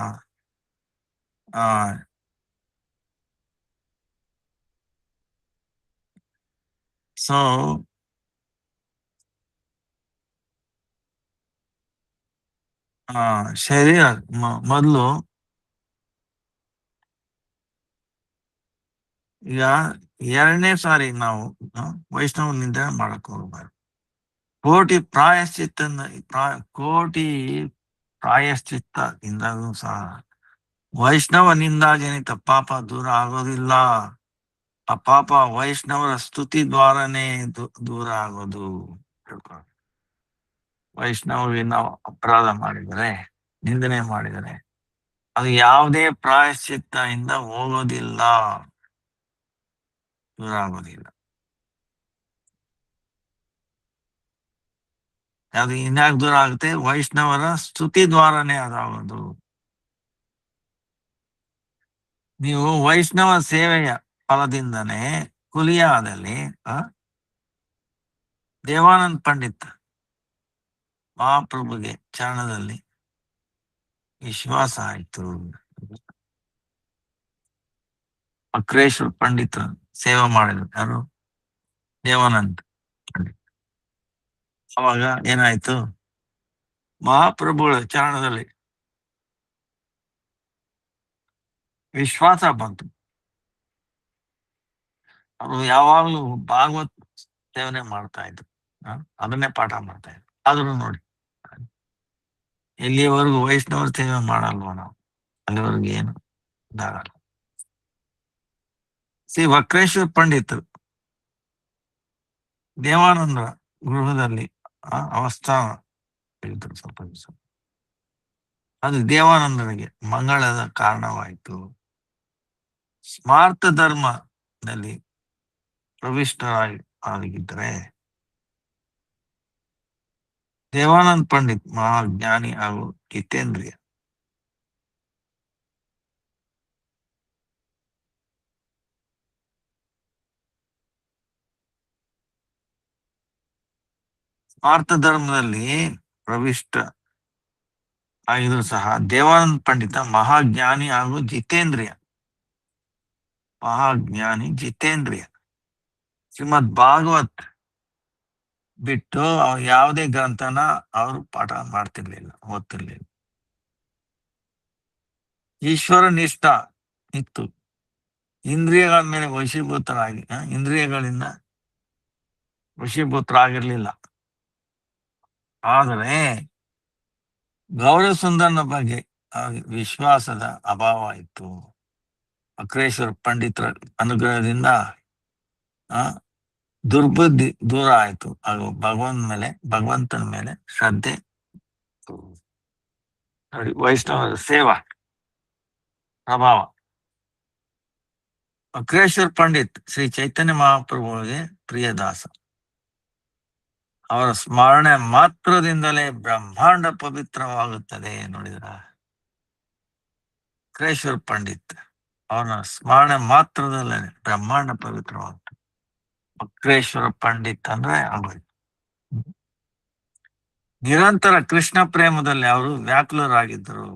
ಸೊ ಶರೀರ ಮೊದಲು ಈಗ 2ನೇ ಸಾರಿ ನಾವು ವೈಷ್ಣವ ನಿಂದನೆ ಮಾಡಕ್ ಹೋಗ್ಬಾರ್ದು. ಕೋಟಿ ಪ್ರಾಯಶ್ಚಿತ್ತದಿಂದಲೂ ಸಹ ವೈಷ್ಣವ ನಿಂದಾಜನಿತ ಪಾಪ ದೂರ ಆಗೋದಿಲ್ಲ. ಆ ಪಾಪ ವೈಷ್ಣವರ ಸ್ತುತಿ ದ್ವಾರನೇ ದೂರ ಆಗೋದು. ವೈಷ್ಣವರಿಗೆ ನಾವು ಅಪರಾಧ ಮಾಡಿದರೆ, ನಿಂದನೆ ಮಾಡಿದರೆ ಅದು ಯಾವುದೇ ಪ್ರಾಯಶ್ಚಿತ್ತ ಇಂದ ಹೋಗೋದಿಲ್ಲ, ದೂರ ಆಗೋದಿಲ್ಲ. ಅದು ಇನ್ಯಾಗ ದೂರ ಆಗುತ್ತೆ? ವೈಷ್ಣವರ ಸ್ತುತಿ ದ್ವಾರನೇ ಅದಾಗೋದು. ನೀವು ವೈಷ್ಣವ ಸೇವೆಯ ಫಲದಿಂದನೇ ಕುಲಿಯಾದಲ್ಲಿ ದೇವಾನಂದ್ ಪಂಡಿತ್ ಮಹಾಪ್ರಭುಗೆ ಚರಣದಲ್ಲಿ ವಿಶ್ವಾಸ ಆಯ್ತು. ಅಕ್ರೇಶ್ವರ ಪಂಡಿತ್ ಸೇವೆ ಮಾಡಿದ್ರು. ಯಾರು? ದೇವಾನಂದ್ ಪಂಡಿತ್. ಅವಾಗ ಏನಾಯ್ತು? ಮಹಾಪ್ರಭುಗಳ ಚರಣದಲ್ಲಿ ವಿಶ್ವಾಸ ಬಂತು. ಅವರು ಯಾವಾಗ್ಲೂ ಭಾಗವತ್ ಸೇವನೆ ಮಾಡ್ತಾ ಇದ್ರು, ಅದನ್ನೇ ಪಾಠ ಮಾಡ್ತಾ ಇದ್ರು. ಆದ್ರೂ ನೋಡಿ, ಎಲ್ಲಿಯವರೆಗೂ ವೈಷ್ಣವ ಸೇವೆ ಮಾಡಲ್ವ ನಾವು, ಅಲ್ಲಿವರೆಗೂ ಏನು ಇದಾಗಲ್ಲ. ವಕ್ರೇಶ್ವರ ಪಂಡಿತರು ದೇವಾನಂದ ಗೃಹದಲ್ಲಿ ಅವಸ್ಥಾನ ಇದ್ರು ಸ್ವಲ್ಪ ದಿವಸ. ಅದು ದೇವಾನಂದನಿಗೆ ಮಂಗಳದ ಕಾರಣವಾಯಿತು. ಸ್ಮಾರ್ಥ ಧರ್ಮದಲ್ಲಿ ಪ್ರವಿಷ್ಟರಾಗಿದ್ದರೆ ದೇವಾನಂದ್ ಪಂಡಿತ್ ಮಹಾಜ್ಞಾನಿ ಹಾಗೂ ಜಿತೇಂದ್ರಿಯ. ಸ್ಮಾರ್ಥ ಧರ್ಮದಲ್ಲಿ ಪ್ರವಿಷ್ಟ ಆಗಿದ್ರು ಸಹ ದೇವಾನಂದ್ ಪಂಡಿತ ಮಹಾಜ್ಞಾನಿ ಹಾಗೂ ಜಿತೇಂದ್ರಿಯ. ಮಹಾಜ್ಞಾನಿ ಜಿತೇಂದ್ರಿಯ. ಶ್ರೀಮದ್ ಭಾಗವತ್ ಬಿಟ್ಟು ಯಾವುದೇ ಗ್ರಂಥನ ಅವರು ಪಾಠ ಮಾಡ್ತಿರ್ಲಿಲ್ಲ, ಓದ್ತಿರ್ಲಿಲ್ಲ. ಈಶ್ವರ ನಿಷ್ಠ ಇತ್ತು. ಇಂದ್ರಿಯಗಳ ಮೇಲೆ ಇಂದ್ರಿಯಗಳಿಂದ ವಶೀಭೂತರಾಗಿರ್ಲಿಲ್ಲ. ಆದರೆ ಗೌರವ ಸುಂದರನ ಬಗ್ಗೆ ವಿಶ್ವಾಸದ ಅಭಾವ ಇತ್ತು. ಅಕ್ರೇಶ್ವರ ಪಂಡಿತರ ಅನುಗ್ರಹದಿಂದ ದುರ್ಬುದ್ಧಿ ದೂರ ಆಯ್ತು. ಹಾಗೂ ಭಗವಂತನ ಮೇಲೆ ಶ್ರದ್ಧೆ. ನೋಡಿ, ವೈಷ್ಣವರ ಸೇವಾ ಪ್ರಭಾವ. ಅಕ್ರೇಶ್ವರ ಪಂಡಿತ್ ಶ್ರೀ ಚೈತನ್ಯ ಮಹಾಪ್ರಭುವಿಗೆ ಪ್ರಿಯದಾಸ. ಅವರ ಸ್ಮರಣೆ ಮಾತ್ರದಿಂದಲೇ ಬ್ರಹ್ಮಾಂಡ ಪವಿತ್ರವಾಗುತ್ತದೆ. ನೋಡಿದ್ರ, ಅಕ್ರೇಶ್ವರ ಪಂಡಿತ್ ಅವನ ಸ್ಮರಣೆ ಮಾತ್ರದಲ್ಲೇ ಬ್ರಹ್ಮಾಂಡ ಪವಿತ್ರವಾಗುತ್ತದೆ. ಅಕ್ರೇಶ್ವರ ಪಂಡಿತ್ ಅಂದ್ರೆ ಆಗೋಯ್ತು. ನಿರಂತರ ಕೃಷ್ಣ ಪ್ರೇಮದಲ್ಲಿ ಅವರು ವ್ಯಾಕುಲರಾಗಿದ್ದರು.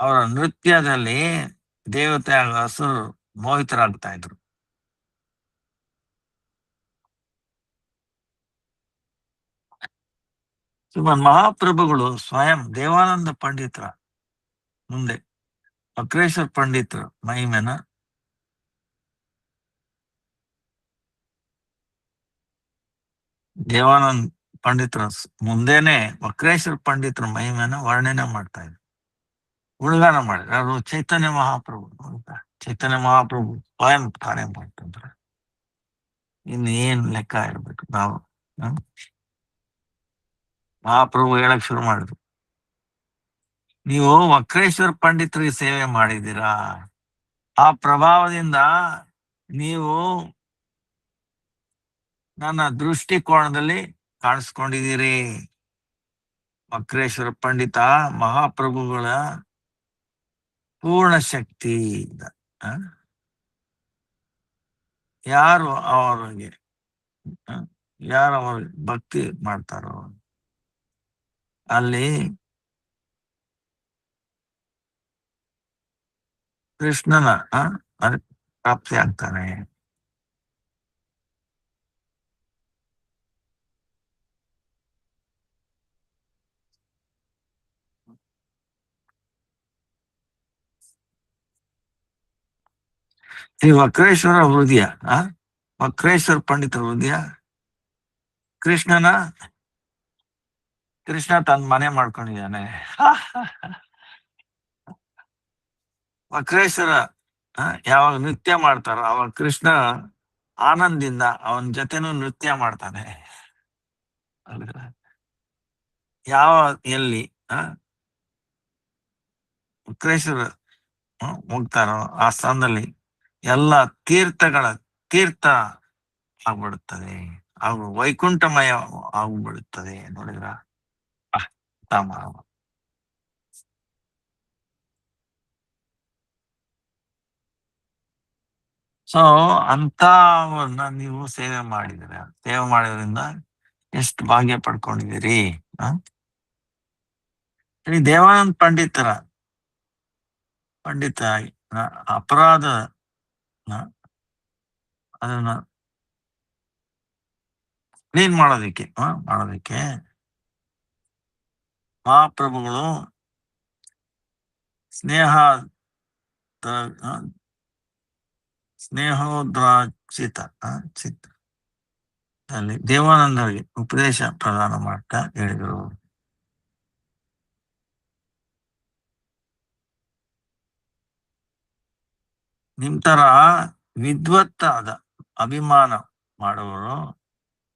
ಅವರ ನೃತ್ಯದಲ್ಲಿ ದೇವತೆ ಹಾಗೂ ಹಸುರು ಮೋಹಿತರಾಗ್ತಾ ಇದ್ರು. ಮಹಾಪ್ರಭುಗಳು ಸ್ವಯಂ ದೇವಾನಂದ ಪಂಡಿತರ ಮುಂದೆ ಅಕ್ರೇಶ್ವರ ಪಂಡಿತರ ಮಹಿಮೆನ ದೇವಾನಂದ್ ಪಂಡಿತರ ಮುಂದೆನೆ ವಕ್ರೇಶ್ವರ ಪಂಡಿತರ ಮಹಿಮೆನ ವರ್ಣನೆ ಮಾಡ್ತಾ ಇದ್ರು, ಗುಣಗಾನ ಮಾಡಿದ್ರು. ಅವರು ಚೈತನ್ಯ ಮಹಾಪ್ರಭು ಚೈತನ್ಯ ಮಹಾಪ್ರಭು ಸ್ವಯಂ ಕಾರ್ಯ ಮಾಡ್ತಿದ್ರೆ ಇನ್ನು ಏನ್ ಲೆಕ್ಕ ಇರ್ಬೇಕು ನಾವು. ಮಹಾಪ್ರಭು ಹೇಳಕ್ ಶುರು ಮಾಡಿದ್ರು, ನೀವು ವಕ್ರೇಶ್ವರ ಪಂಡಿತರಿಗೆ ಸೇವೆ ಮಾಡಿದ್ದೀರಾ, ಆ ಪ್ರಭಾವದಿಂದ ನೀವು ನನ್ನ ದೃಷ್ಟಿಕೋನದಲ್ಲಿ ಕಾಣಿಸ್ಕೊಂಡಿದ್ದೀರಿ. ವಕ್ರೇಶ್ವರ ಪಂಡಿತ ಮಹಾಪ್ರಭುಗಳ ಪೂರ್ಣ ಶಕ್ತಿ. ಯಾರು ಅವರಿಗೆ ಯಾರು ಅವ್ರಿಗೆ ಭಕ್ತಿ ಮಾಡ್ತಾರೋ ಅಲ್ಲಿ ಕೃಷ್ಣನ ಪ್ರಾಪ್ತಿ ಆಗ್ತಾನೆ. ಈ ವಕ್ರೇಶ್ವರ ಹೃದಯ, ವಕ್ರೇಶ್ವರ ಪಂಡಿತ ಹೃದಯ ಕೃಷ್ಣ ತನ್ನ ಮನೆ ಮಾಡ್ಕೊಂಡಿದ್ದಾನೆ. ವಕ್ರೇಶ್ವರ ಯಾವಾಗ ನೃತ್ಯ ಮಾಡ್ತಾರೋ ಅವಾಗ ಕೃಷ್ಣ ಆನಂದದಿಂದ ಅವನ ಜೊತೆನೂ ನೃತ್ಯ ಮಾಡ್ತಾನೆ. ಯಾವ ಎಲ್ಲಿ ವಕ್ರೇಶ್ವರ ಹೋಗ್ತಾರೋ ಆ ಸ್ಥಾನದಲ್ಲಿ ಎಲ್ಲ ತೀರ್ಥ ಆಗ್ಬಿಡುತ್ತದೆ, ಹಾಗೂ ವೈಕುಂಠಮಯ ಆಗ್ಬಿಡುತ್ತದೆ. ನೋಡಿದ್ರ ಸೊ ಅಂತವನ್ನ ನೀವು ಸೇವೆ ಮಾಡಿದಿರ. ಸೇವೆ ಮಾಡೋದ್ರಿಂದ ಎಷ್ಟು ಭಾಗ್ಯ ಪಡ್ಕೊಂಡಿದ್ದೀರಿ. ದೇವಾನಂದ ಪಂಡಿತ ಅಪರಾಧ ಅದನ್ನ ಕ್ಲೀನ್ ಮಾಡೋದಕ್ಕೆ ಮಹಾಪ್ರಭುಗಳು ಸ್ನೇಹೋದ್ರಾಕ್ಷಿತ ಅಲ್ಲಿ ದೇವಾನಂದರಿಗೆ ಉಪದೇಶ ಪ್ರದಾನ ಮಾಡ್ತಾ ಹೇಳಿದರು, ನಿಮ್ ತರ ವಿದ್ವತ್ತಾದ ಅಭಿಮಾನ ಮಾಡುವರು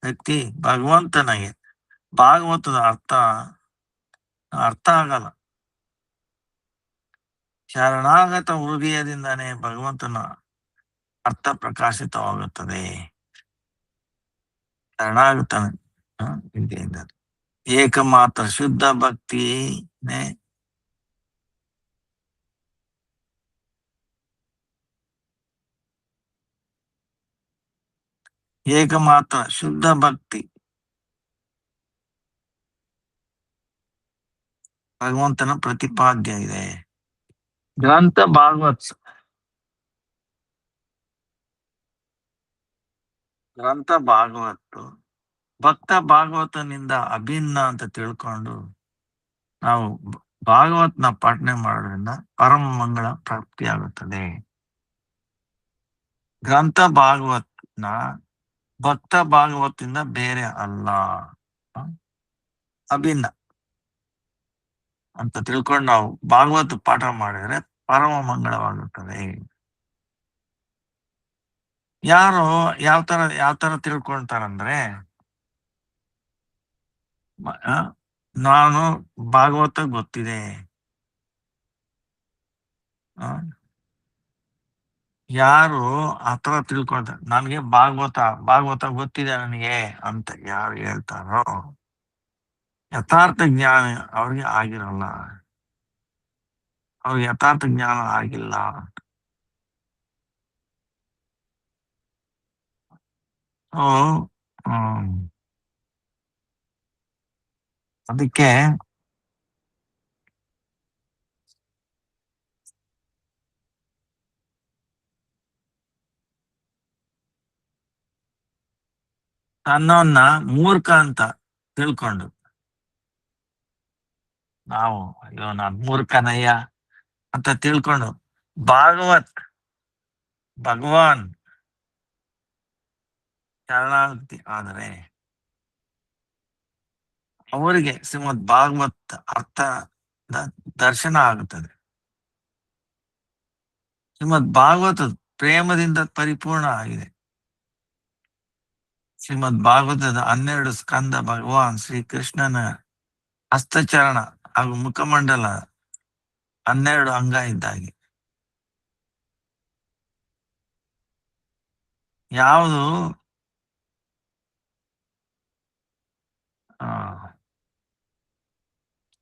ವ್ಯಕ್ತಿ ಭಗವಂತನಿಗೆ ಭಾಗವತದ ಅರ್ಥ ಆಗಲ್ಲ. ಶರಣಾಗತ ಹೃದಯದಿಂದಾನೇ ಭಗವಂತನ ಅರ್ಥ ಪ್ರಕಾಶಿತವಾಗುತ್ತದೆ. ಶರಣಾಗತ ವಿದ್ಯೆಯಿಂದ ಏಕಮಾತ್ರ ಶುದ್ಧ ಭಕ್ತಿನೇ ಏಕಮಾತ್ರ ಶುದ್ಧ ಭಕ್ತಿ ಭಗವಂತನ ಪ್ರತಿಪಾದ್ಯ ಇದೆ. ಗ್ರಂಥ ಭಾಗವತ್ ಭಕ್ತ ಭಾಗವತನಿಂದ ಅಭಿನ್ನ ಅಂತ ತಿಳ್ಕೊಂಡು ನಾವು ಭಾಗವತ್ನ ಪಾಠನೆ ಮಾಡೋದ್ರಿಂದ ಪರಮ ಮಂಗಳ ಪ್ರಾಪ್ತಿ ಆಗುತ್ತದೆ. ಗ್ರಂಥ ಭಾಗವತ್ನ ಭಕ್ತ ಭಾಗವತಿಂದ ಬೇರೆ ಅಲ್ಲ, ಅಭಿನ್ನ ಅಂತ ತಿಳ್ಕೊಂಡು ನಾವು ಭಾಗವತ ಪಾಠ ಮಾಡಿದ್ರೆ ಪರಮ ಮಂಗಳವಾಗುತ್ತದೆ. ಯಾರು ಯಾವ ತರ ತಿಳ್ಕೊಳ್ತಾರಂದ್ರೆ, ನಾನು ಭಾಗವತ ಗೊತ್ತಿದೆ, ಯಾರು ಆತರ ತಿಳ್ಕೊಳ್ತಾರೆ ನನ್ಗೆ ಭಾಗವತ ಗೊತ್ತಿದೆ ನನಗೆ ಅಂತ ಯಾರು ಹೇಳ್ತಾರೋ ಯಥಾರ್ಥ ಜ್ಞಾನ ಅವ್ರಿಗೆ ಆಗಿರಲ್ಲ, ಅವ್ರಿಗೆ ಯಥಾರ್ಥ ಜ್ಞಾನ ಆಗಿಲ್ಲ. ಅದಕ್ಕೆ ತನ್ನವನ್ನ ಮೂರ್ಖ ಅಂತ ತಿಳ್ಕೊಂಡು ನಾವು ಅಯ್ಯೋ ನಾನ್ ಮೂರ್ಖನಯ್ಯ ಅಂತ ತಿಳ್ಕೊಂಡು ಭಗವಾನ್ ಶರಣಾಗತಿ ಆದರೆ ಅವರಿಗೆ ಶ್ರೀಮದ್ ಭಾಗವತ್ ಅರ್ಥದ ದರ್ಶನ ಆಗುತ್ತದೆ. ಶ್ರೀಮದ್ ಭಾಗವತ ಪ್ರೇಮದಿಂದ ಪರಿಪೂರ್ಣ ಆಗಿದೆ. ಶ್ರೀಮದ್ ಭಾಗವತದ 12 ಸ್ಕಂದ ಭಗವಾನ್ ಶ್ರೀಕೃಷ್ಣನ ಹಸ್ತಚರಣ ಹಾಗೂ ಮುಖಮಂಡಲ 12 ಅಂಗ ಇದ್ದಾಗೆ. ಯಾವುದು ಆ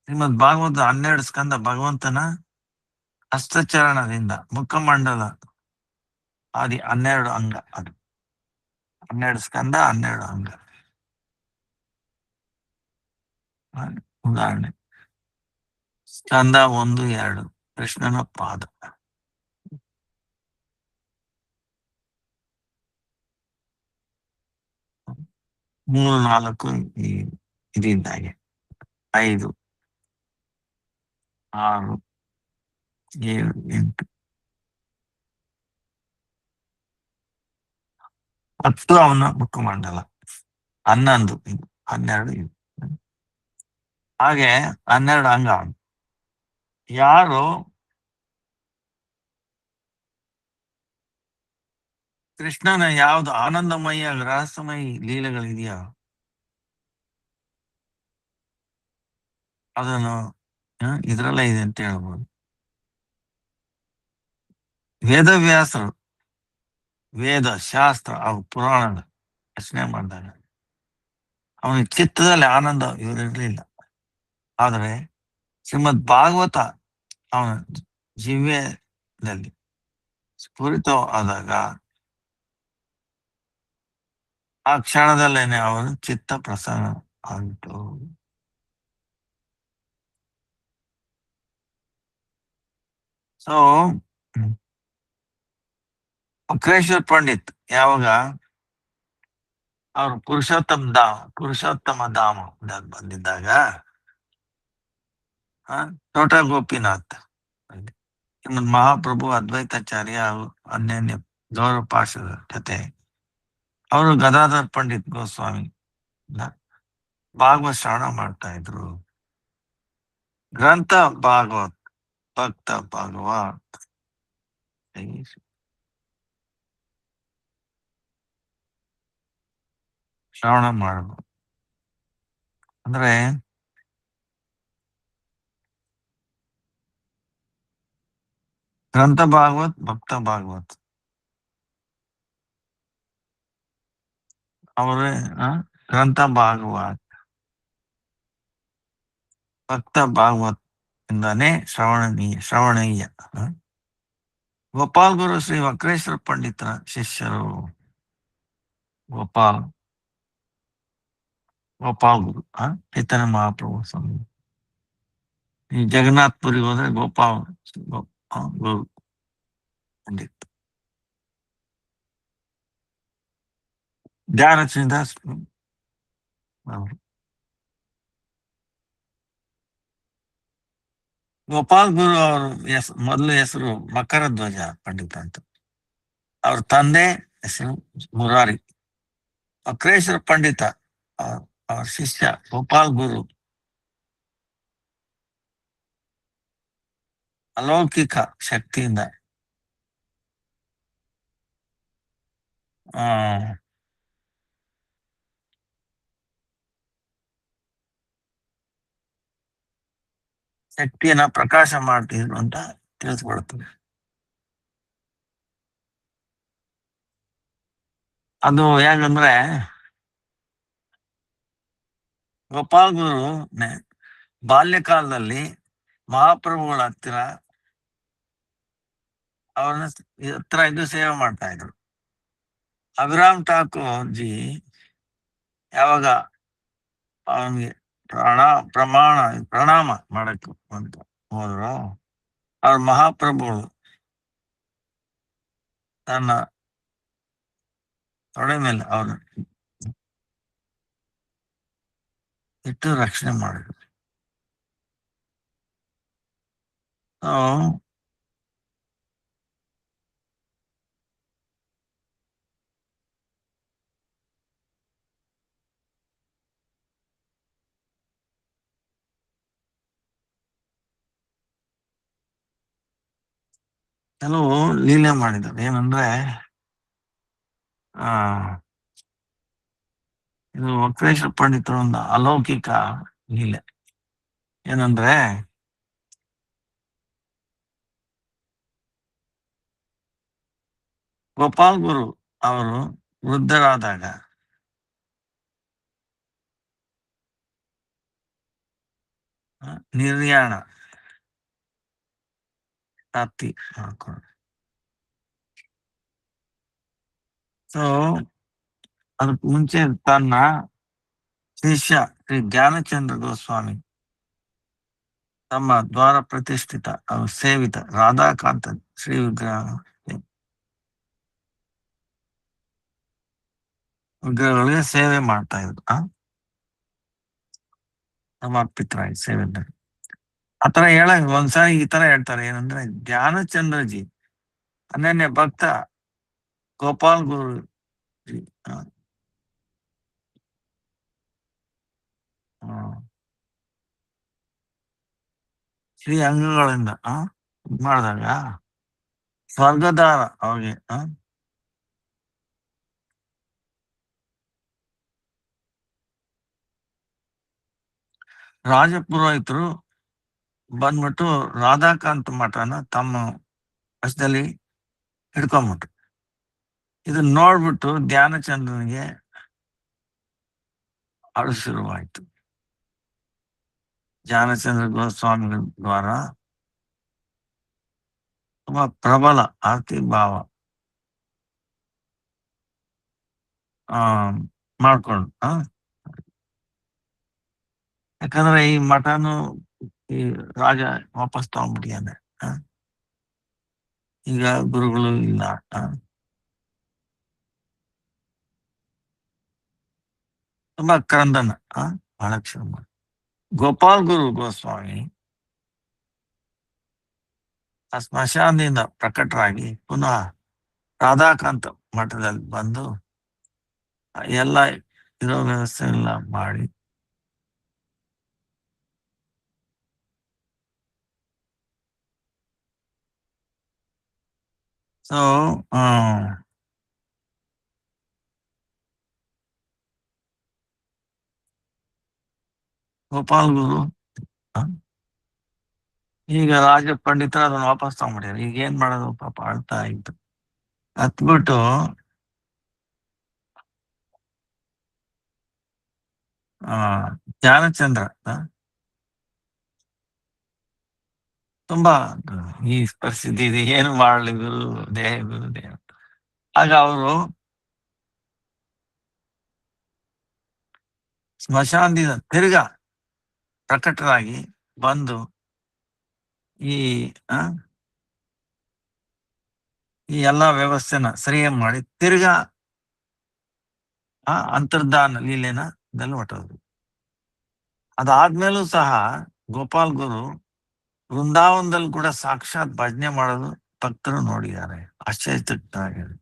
ಶ್ರೀಮದ್ ಭಾಗವತ 12 ಸ್ಕಂದ ಭಗವಂತನ ಹಸ್ತಚರಣದಿಂದ ಮುಖಮಂಡಲ ಆದಿ 12 ಅಂಗ. ಅದು 12 ಸ್ಕಂದ 12 ಅಂಗ. ಉದಾಹರಣೆ ಸ್ಕಂದ 1, 2 ಕೃಷ್ಣನ ಪಾದ. 3, 4 ಇದಿದ್ದಾಗೆ. 5, 6, 7, 8, 10 ಅವನ ಮುಖಮಂಡಲ. 11 ಇದು, 12 ಇದು. ಹಾಗೆ 12 ಅಂಗ. ಯಾರು ಕೃಷ್ಣನ ಯಾವ್ದು ಆನಂದಮಯ ರಹಸ್ಯಮಯಿ ಲೀಲೆಗಳಿದೆಯೋ ಅದನ್ನು ಇದ್ರಲ್ಲೇ ಇದೆ ಅಂತ ಹೇಳ್ಬೋದು. ವೇದವ್ಯಾಸರು ವೇದ ಶಾಸ್ತ್ರ ಅವು ಪುರಾಣದ ರಚನೆ ಮಾಡಿದಾಗ ಅವನಿಗೆ ಚಿತ್ತದಲ್ಲಿ ಆನಂದ ಇವರಿರ್ಲಿಲ್ಲ. ಆದರೆ ಶ್ರೀಮದ್ ಭಾಗವತ ಅವನ ಜೀವ್ಯದಲ್ಲಿ ಸ್ಫುರಿತವಾದಾಗ ಆ ಕ್ಷಣದಲ್ಲೇನೆ ಅವನು ಚಿತ್ತ ಪ್ರಸನ್ನ ಆಗಿತ್ತು. ಸೊ ವಕ್ರೇಶ್ವರ್ ಪಂಡಿತ್ ಯಾವಾಗ ಅವ್ರು ಪುರುಷೋತ್ತಮ ಧಾಮ ಬಂದಿದ್ದಾಗ ಛೋಟಾ ಗೋಪಿನಾಥ್ ಶ್ರೀಮದ್ ಮಹಾಪ್ರಭು ಅದ್ವೈತಾಚಾರ್ಯ ಅನ್ಯನ್ಯ ಗೌರವ ಪಾರ್ಷದ ಜೊತೆ ಅವರು ಗದಾಧರ್ ಪಂಡಿತ್ ಗೋಸ್ವಾಮಿ ಭಾಗವತ್ ಶ್ರವಣ ಮಾಡ್ತಾ ಇದ್ರು. ಗ್ರಂಥ ಭಾಗವತ್ ಭಕ್ತ ಭಾಗವತ್ ಶ್ರವಣ ಮಾಡಬಹುದು. ಅಂದ್ರೆ ಗ್ರಂಥ ಭಾಗವತ್ ಭಕ್ತ ಭಾಗವತ್ ಅವರೇ ಗ್ರಂಥ ಭಾಗವತ್ ಭಕ್ತ ಭಾಗವತ್ ಇಂದಾನೆ ಶ್ರವಣೀಯ. ಗೋಪಾಲ್ ಗುರು ಶ್ರೀ ವಕ್ರೇಶ್ವರ ಪಂಡಿತರ ಶಿಷ್ಯರು. ಗೋಪಾಲ್ ಗುರು ಚೈತನ್ಯ ಮಹಾಪ್ರಭು ಸ್ವಾಮಿ. ಈ ಜಗನ್ನಾಥ್ ಪುರಿಗೆ ಹೋದ್ರೆ ಗೋಪಾಲ್ ಗುರು ಪಂಡಿತ್. ಧ್ಯಾನಚಂದಾಸ್ ಅವರು. ಗೋಪಾಲ್ ಗುರು ಅವರು ಮೊದಲ ಹೆಸರು ಮಕರ ಧ್ವಜ ಪಂಡಿತ್ ಅಂತ. ಅವ್ರ ತಂದೆ ಹೆಸರು ಮುರಾರಿ. ವಕ್ರೇಶ್ವರ ಪಂಡಿತ ಅವ್ರ ಶಿಷ್ಯ ಗೋಪಾಲ್ ಗುರು ಅಲೌಕಿಕ ಶಕ್ತಿಯಿಂದ ಶಕ್ತಿಯನ್ನ ಪ್ರಕಾಶ ಮಾಡ್ತಿದ್ರು ಅಂತ ತಿಳಿಸ್ಕೊಡ್ತದೆ. ಅದು ಹೇಗಂದ್ರೆ ಗೋಪಾಲ್ ಗುರು ಬಾಲ್ಯಕಾಲದಲ್ಲಿ ಮಹಾಪ್ರಭುಗಳ ಹತ್ತಿರ ಅವ್ರನ್ನ ಹತ್ರ ಇದು ಸೇವೆ ಮಾಡ್ತಾ ಇದ್ರು. ಅಭಿರಾಮ್ ಠಾಕೂರ್ ಜಿ ಯಾವಾಗ ಅವನಿಗೆ ಪ್ರಣಾಮ ಮಾಡಕ್ಕೆ ಅಂತ ಹೋದ್ರು, ಅವ್ರ ಮಹಾಪ್ರಭುಗಳು ತನ್ನ ತೊಡೆ ಮೇಲೆ ಅವ್ರನ್ನ ಇಟ್ಟು ರಕ್ಷಣೆ ಮಾಡಿದ್ರು. ಕೆಲವು ಲೀಲೆ ಮಾಡಿದ್ದಾರೆ. ಏನಂದ್ರೆ ಆ ಇದು ವಕ್ರೇಶ್ವರ ಪಂಡಿತರು ಒಂದು ಅಲೌಕಿಕ ಲೀಲೆ. ಏನಂದ್ರೆ ಗೋಪಾಲ್ ಗುರು ಅವರು ವೃದ್ಧರಾದಾಗ ನಿರ್ಯಾಣ ಪ್ರಾಪ್ತಿ ಮಾಡ್ಕೊಂಡು, ಸೊ ಅದಕ್ಕೆ ಮುಂಚೆ ತನ್ನ ಶಿಷ್ಯ ಶ್ರೀ ಜ್ಞಾನಚಂದ್ರ ಗೋಸ್ವಾಮಿ ತಮ್ಮ ದ್ವಾರ ಪ್ರತಿಷ್ಠಿತ ಸೇವಿತ ರಾಧಾಕಾಂತ ಶ್ರೀ ವಿಗ್ರಹಗಳಿಗೆ ಸೇವೆ ಮಾಡ್ತಾ ಇದ್ರು. ಸಮರ್ಪಿತರಾಗಿ ಸೇವೆ. ಆತರ ಒಂದ್ಸಾರಿ ಈ ತರ ಹೇಳ್ತಾರೆ. ಏನಂದ್ರೆ ಧ್ಯಾನಚಂದ್ರಜಿ ಅನನ್ಯ ಭಕ್ತ ಗೋಪಾಲ್ ಗುರು ಶ್ರೀ ಅಂಗಗಳಿಂದ ಮಾಡಿದಾಗ ಸ್ವರ್ಗದಾರ ಅವ್ರಿಗೆ ರಾಜಪುರೋಹಿತರು ಬಂದ್ಬಿಟ್ಟು ರಾಧಾಕಾಂತ್ ಮಠನ ತಮ್ಮ ವಶದಲ್ಲಿ ಹಿಡ್ಕೊಂಡ್ಬಿಟ್ರು. ಇದನ್ನ ನೋಡ್ಬಿಟ್ಟು ಧ್ಯಾನಚಂದ್ರನಿಗೆ ಅಳು ಶುರುವಾಯ್ತು. ಧ್ಯಾನಚಂದ್ರ ಗೋಸ್ವಾಮಿಗಳ ದ್ವಾರ ತುಂಬಾ ಪ್ರಬಲ ಆರ್ತಿ ಭಾವ ಮಾಡ್ಕೊಂಡು ಯಾಕಂದ್ರೆ ಈ ಮಠನು ಈ ರಾಜ ವಾಪಸ್ ತಗೊಂಡ್ಬಿಟ್ಟಿಯಾನೆ. ಈಗ ಗುರುಗಳು ಇಲ್ಲ. ತುಂಬಾ ಕ್ರಂದನ ಬಹಳ ಕ್ಷಮ. ಗೋಪಾಲ್ ಗುರು ಗೋಸ್ವಾಮಿ ಆ ಸ್ಮಶಾನದಿಂದ ಪ್ರಕಟರಾಗಿ ಪುನಃ ರಾಧಾಕಾಂತ ಮಠದಲ್ಲಿ ಬಂದು ಎಲ್ಲ ಇರೋ ವ್ಯವಸ್ಥೆ ಎಲ್ಲ ಮಾಡಿ ಸೊ ಗೋಪಾಲ್ ಗುರು ಈಗ ರಾಜ ಪಂಡಿತರ ಅದನ್ನ ವಾಪಸ್ ತಗೊಂಡ್ಬಿಡ್ಯಾರ. ಈಗ ಏನ್ ಮಾಡೋದು ಪಾಪ ಅಳ್ತಾ ಇತ್ತು. ಹತ್ಬಿಟ್ಟು ಧ್ಯಾನಚಂದ್ರ ತುಂಬಾ ಈ ಪರಿಸ್ಥಿತಿ ಇದೆ, ಏನು ಮಾಡ್ಲಿ ಗುರು ದೇಹ. ಆಗ ಅವರು ಸ್ಮಶಾನದಿಂದ ತಿರ್ಗಾ ಪ್ರಕಟರಾಗಿ ಬಂದು ಈ ಎಲ್ಲಾ ವ್ಯವಸ್ಥೆನ ಸರಿಯಾಗಿ ಮಾಡಿ ತಿರ್ಗಾ ಅಂತರ್ಧಾನ ಲೀಲೆನ ಹೊಟ್ಟೋದು. ಅದಾದ್ಮೇಲೂ ಸಹ ಗೋಪಾಲ್ ಗುರು ವೃಂದಾವನದಲ್ಲಿ ಕೂಡ ಸಾಕ್ಷಾತ್ ಭಜನೆ ಮಾಡೋದು ಭಕ್ತರು ನೋಡಿದ್ದಾರೆ. ಆಶ್ಚರ್ಯಚಕಿತರಾಗಿದ್ದಾರೆ.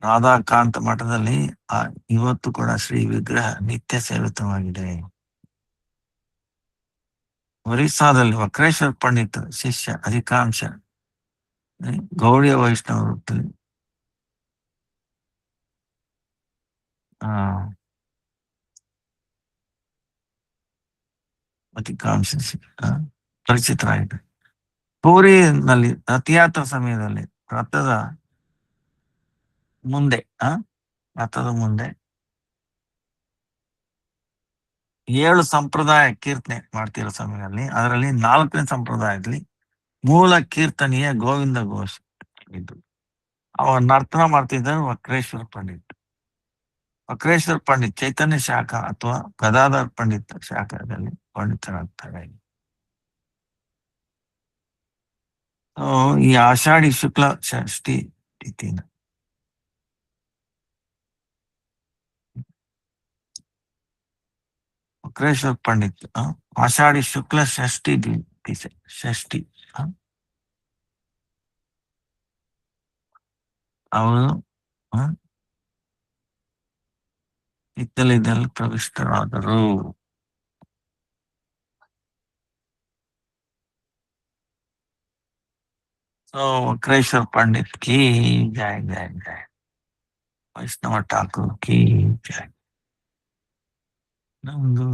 ರಾಧಾಕಾಂತ ಮಠದಲ್ಲಿ ಇವತ್ತು ಕೂಡ ಶ್ರೀ ವಿಗ್ರಹ ನಿತ್ಯ ಸೇವಿತವಾಗಿದೆ. ಒರಿಸ್ಸಾದಲ್ಲಿ ವಕ್ರೇಶ್ವರ ಪಂಡಿತ ಶಿಷ್ಯ ಅಧಿಕಾಂಶ ಗೌಡಿಯ ವೈಷ್ಣವ ವೃತ್ತದಲ್ಲಿ ಅಧಿಕಾಂಶ ಪರಿಚಿತರಾಗಿದೆ. ಪೂರಿನಲ್ಲಿ ರಥಯಾತ್ರಾ ಸಮಯದಲ್ಲಿ ರಥದ ಮುಂದೆ 7 ಸಂಪ್ರದಾಯ ಕೀರ್ತನೆ ಮಾಡ್ತಿರೋ ಸಮಯದಲ್ಲಿ ಅದರಲ್ಲಿ 4ನೇ ಸಂಪ್ರದಾಯದಲ್ಲಿ ಮೂಲ ಕೀರ್ತನೆಯ ಗೋವಿಂದ ಘೋಷ್ ಇದ್ದು ಅವ ನರ್ತನ ಮಾಡ್ತಿದ್ದರು ವಕ್ರೇಶ್ವರ ಪಂಡಿತ್. ವಕ್ರೇಶ್ವರ ಪಂಡಿತ್ ಚೈತನ್ಯ ಶಾಖ ಅಥವಾ ಗದಾಧರ್ ಪಂಡಿತ್ ಶಾಖದಲ್ಲಿ ಪಂಡಿತರಾಗ್ತಾರೆ. ಈ ಆಷಾಢಿ ಶುಕ್ಲ ಷಷ್ಠಿ ತಿಥಿನ ವಕ್ರೇಶ್ವರ ಪಂಡಿತ್ ಆಷಾಢಿ ಶುಕ್ಲ ಷಷ್ಠಿ ಷಷ್ಠಿ ಅವರು ಇದ್ದಲ್ಲಿದ್ದಲ್ಲಿ ಪ್ರವಿಷ್ಟರಾದರು. ಸೊ ವಕ್ರೇಶ್ವರ पंडित की जय जय जय, ವೈಷ್ಣವ ಠಾಕೂರ್ की जय. ನಮ್ದು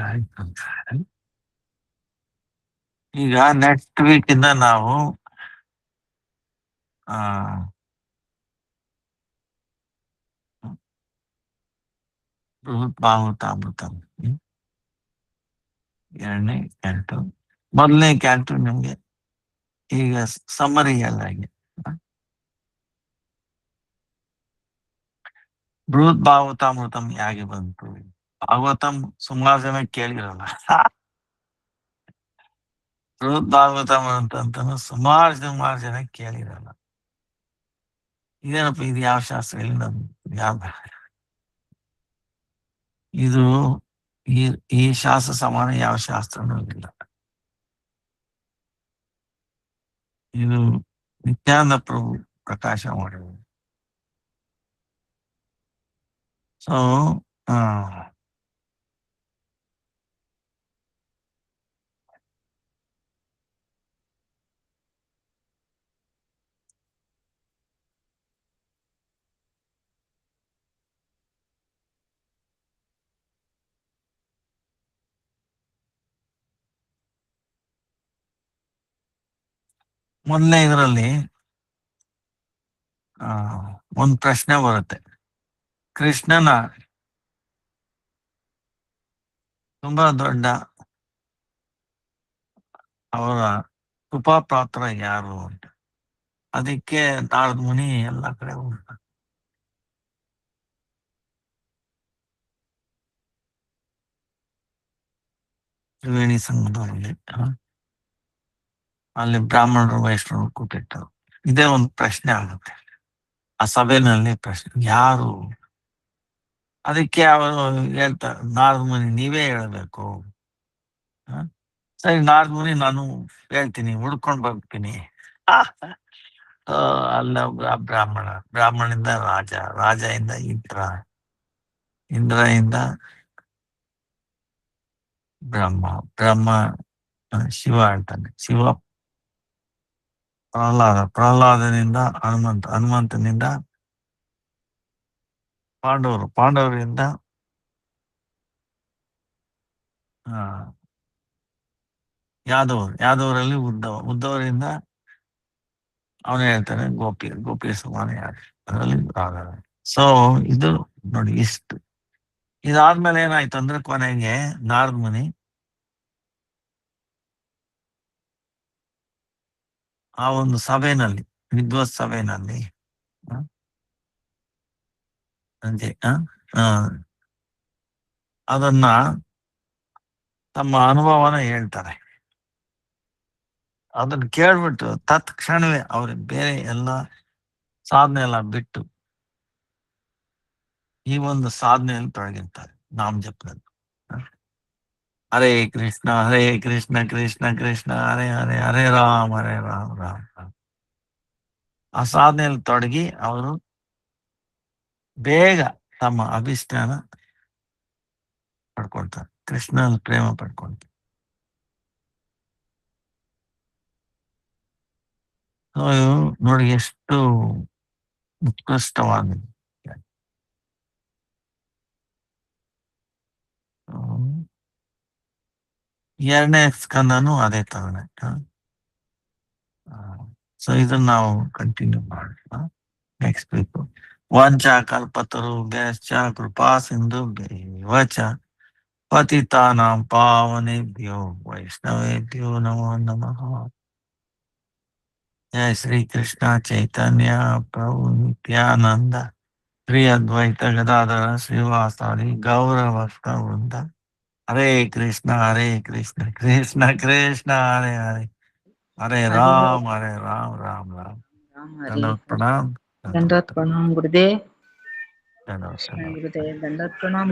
ಆಯ್ತು. ಈಗ ನೆಕ್ಸ್ಟ್ ವೀಕ್ ಇಂದ ನಾವು ಭಾಗವತಾಮೃತ 2ನೇ ಕ್ಯಾಂಟು, 1ನೇ ಕ್ಯಾಂಟು ನಿಮ್ಗೆ ಈಗ ಸಮ್ಮರಿ ಎಲ್ಲ ಆಗಿದೆ. ಬೃಹತ್ ಭಾಗವತಾಮೃತಂ ಹೇಗೆ ಬಂತು? ಭಾಗವತಂ ಸುಮಾರು ಜನ ಕೇಳಿರಲ್ಲ. ಬೃಹತ್ ಭಾಗವತಾಮೃತ ಅಂತ ಸುಮಾರು ಜನ ಕೇಳಿರಲ್ಲ. ಇದೇನಪ್ಪ, ಇದು ಯಾವ ಶಾಸ್ತ್ರ? ಇಲ್ಲ ಯಾವ ಇದು ಈ ಶಾಸ್ತ್ರ ಸಮಾನ ಯಾವ ಶಾಸ್ತ್ರನೂ ಇಲ್ಲ. ಇದು ನಿತ್ಯಾನಂದ ಪ್ರಭು ಪ್ರಕಾಶ ಮಾಡಿದ್ರು. ಸೊ ಮೊದಲನೇ ಇದರಲ್ಲಿ ಒಂದು ಪ್ರಶ್ನೆ ಬರುತ್ತೆ. ಕೃಷ್ಣನ ತುಂಬಾ ದೊಡ್ಡ ಅವರ ಕೃಪಾಪಾತ್ರ ಯಾರು ಅಂತ. ಅದಕ್ಕೆ ನಾರದ ಮುನಿ ಎಲ್ಲ ಕಡೆ ಹೋಗ್ತಾರೆ. ತ್ರಿವೇಣಿ ಸಂಘದಲ್ಲಿ ಅಲ್ಲಿ ಬ್ರಾಹ್ಮಣರು ವೈಷ್ಣವರು ಕೂತಿರ್ತಾರೆ. ಇದೇ ಒಂದು ಪ್ರಶ್ನೆ ಆಗುತ್ತೆ ಆ ಸಭೆಯಲ್ಲಿ. ಪ್ರಶ್ನೆ ಯಾರು? ಅದಕ್ಕೆ ಅವರು ಹೇಳ್ತಾರೆ, ನಾರದ ಮುನಿ ನೀವೇ ಹೇಳ್ಬೇಕು. ಸರಿ, ನಾರದ ಮುನಿ ನಾನು ಹೇಳ್ತೀನಿ, ಹುಡ್ಕೊಂಡ್ ಬರ್ತೀನಿ. ಅಲ್ಲ ಬ್ರಾಹ್ಮಣಿಂದ ರಾಜದಿಂದ ಇಂದ್ರದಿಂದ ಬ್ರಹ್ಮ ಶಿವ ಹೇಳ್ತಾನೆ. ಶಿವ ಪ್ರಹ್ಲಾದನಿಂದ ಹನುಮಂತನಿಂದ ಪಾಂಡವರಿಂದ ಯಾದವರಲ್ಲಿ ಉದ್ದವರಿಂದ ಅವನು ಹೇಳ್ತಾನೆ ಗೋಪಿ ಸಮಾನ ಯಾರು, ಅದರಲ್ಲಿ ಸೊ ಇದು ನೋಡಿ ಇಷ್ಟು. ಇದಾದ್ಮೇಲೆ ಏನಾಯ್ತು ಅಂದ್ರೆ ಕೊನೆಗೆ ನಾರದ ಮುನಿ ಆ ಒಂದು ಸಭೆಯಲ್ಲಿ, ವಿದ್ವತ್ ಸಭೆಯಲ್ಲಿ ಅದನ್ನ ತಮ್ಮ ಅನುಭವನ ಹೇಳ್ತಾರೆ. ಅದನ್ನ ಕೇಳ್ಬಿಟ್ಟು ತತ್ಕ್ಷಣವೇ ಅವ್ರಿಗೆ ಬೇರೆ ಎಲ್ಲ ಸಾಧನೆ ಎಲ್ಲ ಬಿಟ್ಟು ಈ ಒಂದು ಸಾಧನೆಯಲ್ಲಿ ತೊಡಗಿರ್ತಾರೆ. ನಾಮ ಜಪದಲ್ಲಿ ಹರೇ ಕೃಷ್ಣ ಕೃಷ್ಣ ಕೃಷ್ಣ ಹರೇ ಹರೇ, ಹರೇ ರಾಮ್ ರಾಮ್ ರಾಮ್. ಆ ಸಾಧನೆಯಲ್ಲಿ ತೊಡಗಿ ಅವರು ಬೇಗ ತಮ್ಮ ಅಭಿಷ್ಟಾನ ಪಡ್ಕೊಳ್ತಾರೆ, ಕೃಷ್ಣನ ಪ್ರೇಮ ಪಡ್ಕೊಳ್ತಾರೆ. ನೋಡಿ ಎಷ್ಟು ಉತ್ಕೃಷ್ಟವಾಗಿದೆ. ಎರಡನೇ ಸ್ಕಂದನು ಅದೇ ತರನೇ. ಸೊ ಇದನ್ನ ನಾವು ಕಂಟಿನ್ಯೂ ಮಾಡೋಣ ನೆಕ್ಸ್ಟ್ ವೀಕ್. ವಂಚ ಕಲ್ಪತರುಭ್ಯಶ್ಚ ಕೃಪಾ ಸಿಂಧುಭ್ಯೈವ ಚ ಪತಿತಾನಾಂ ಪಾವನೇಭ್ಯೋ ವೈಷ್ಣವೇಭ್ಯೋ ನಮೋ ನಮಃ. ಜಯ ಶ್ರೀ ಕೃಷ್ಣ ಚೈತನ್ಯ ಪ್ರಭು ನಿತ್ಯಾನಂದ ಶ್ರೀ ಅದ್ವೈತ ಗದಾಧರ ಶ್ರೀವಾಸಾದಿ ಗೌರ ಭಕ್ತ ವೃಂದ. ಹರೇ ಕೃಷ್ಣ ಕೃಷ್ಣ ಕೃಷ್ಣ ಹರೇ ಹರೇ, ಹರೇ ರಾಮ್ ರಾಮ್ ರಾಮ್. ದಂಡವತ್ ಪ್ರणाम. ದಂಡವತ್ ಪ್ರणाम गुरुदेव. ದಂಡವತ್ गुरुदेव ದಂಡವತ್ प्रणाम.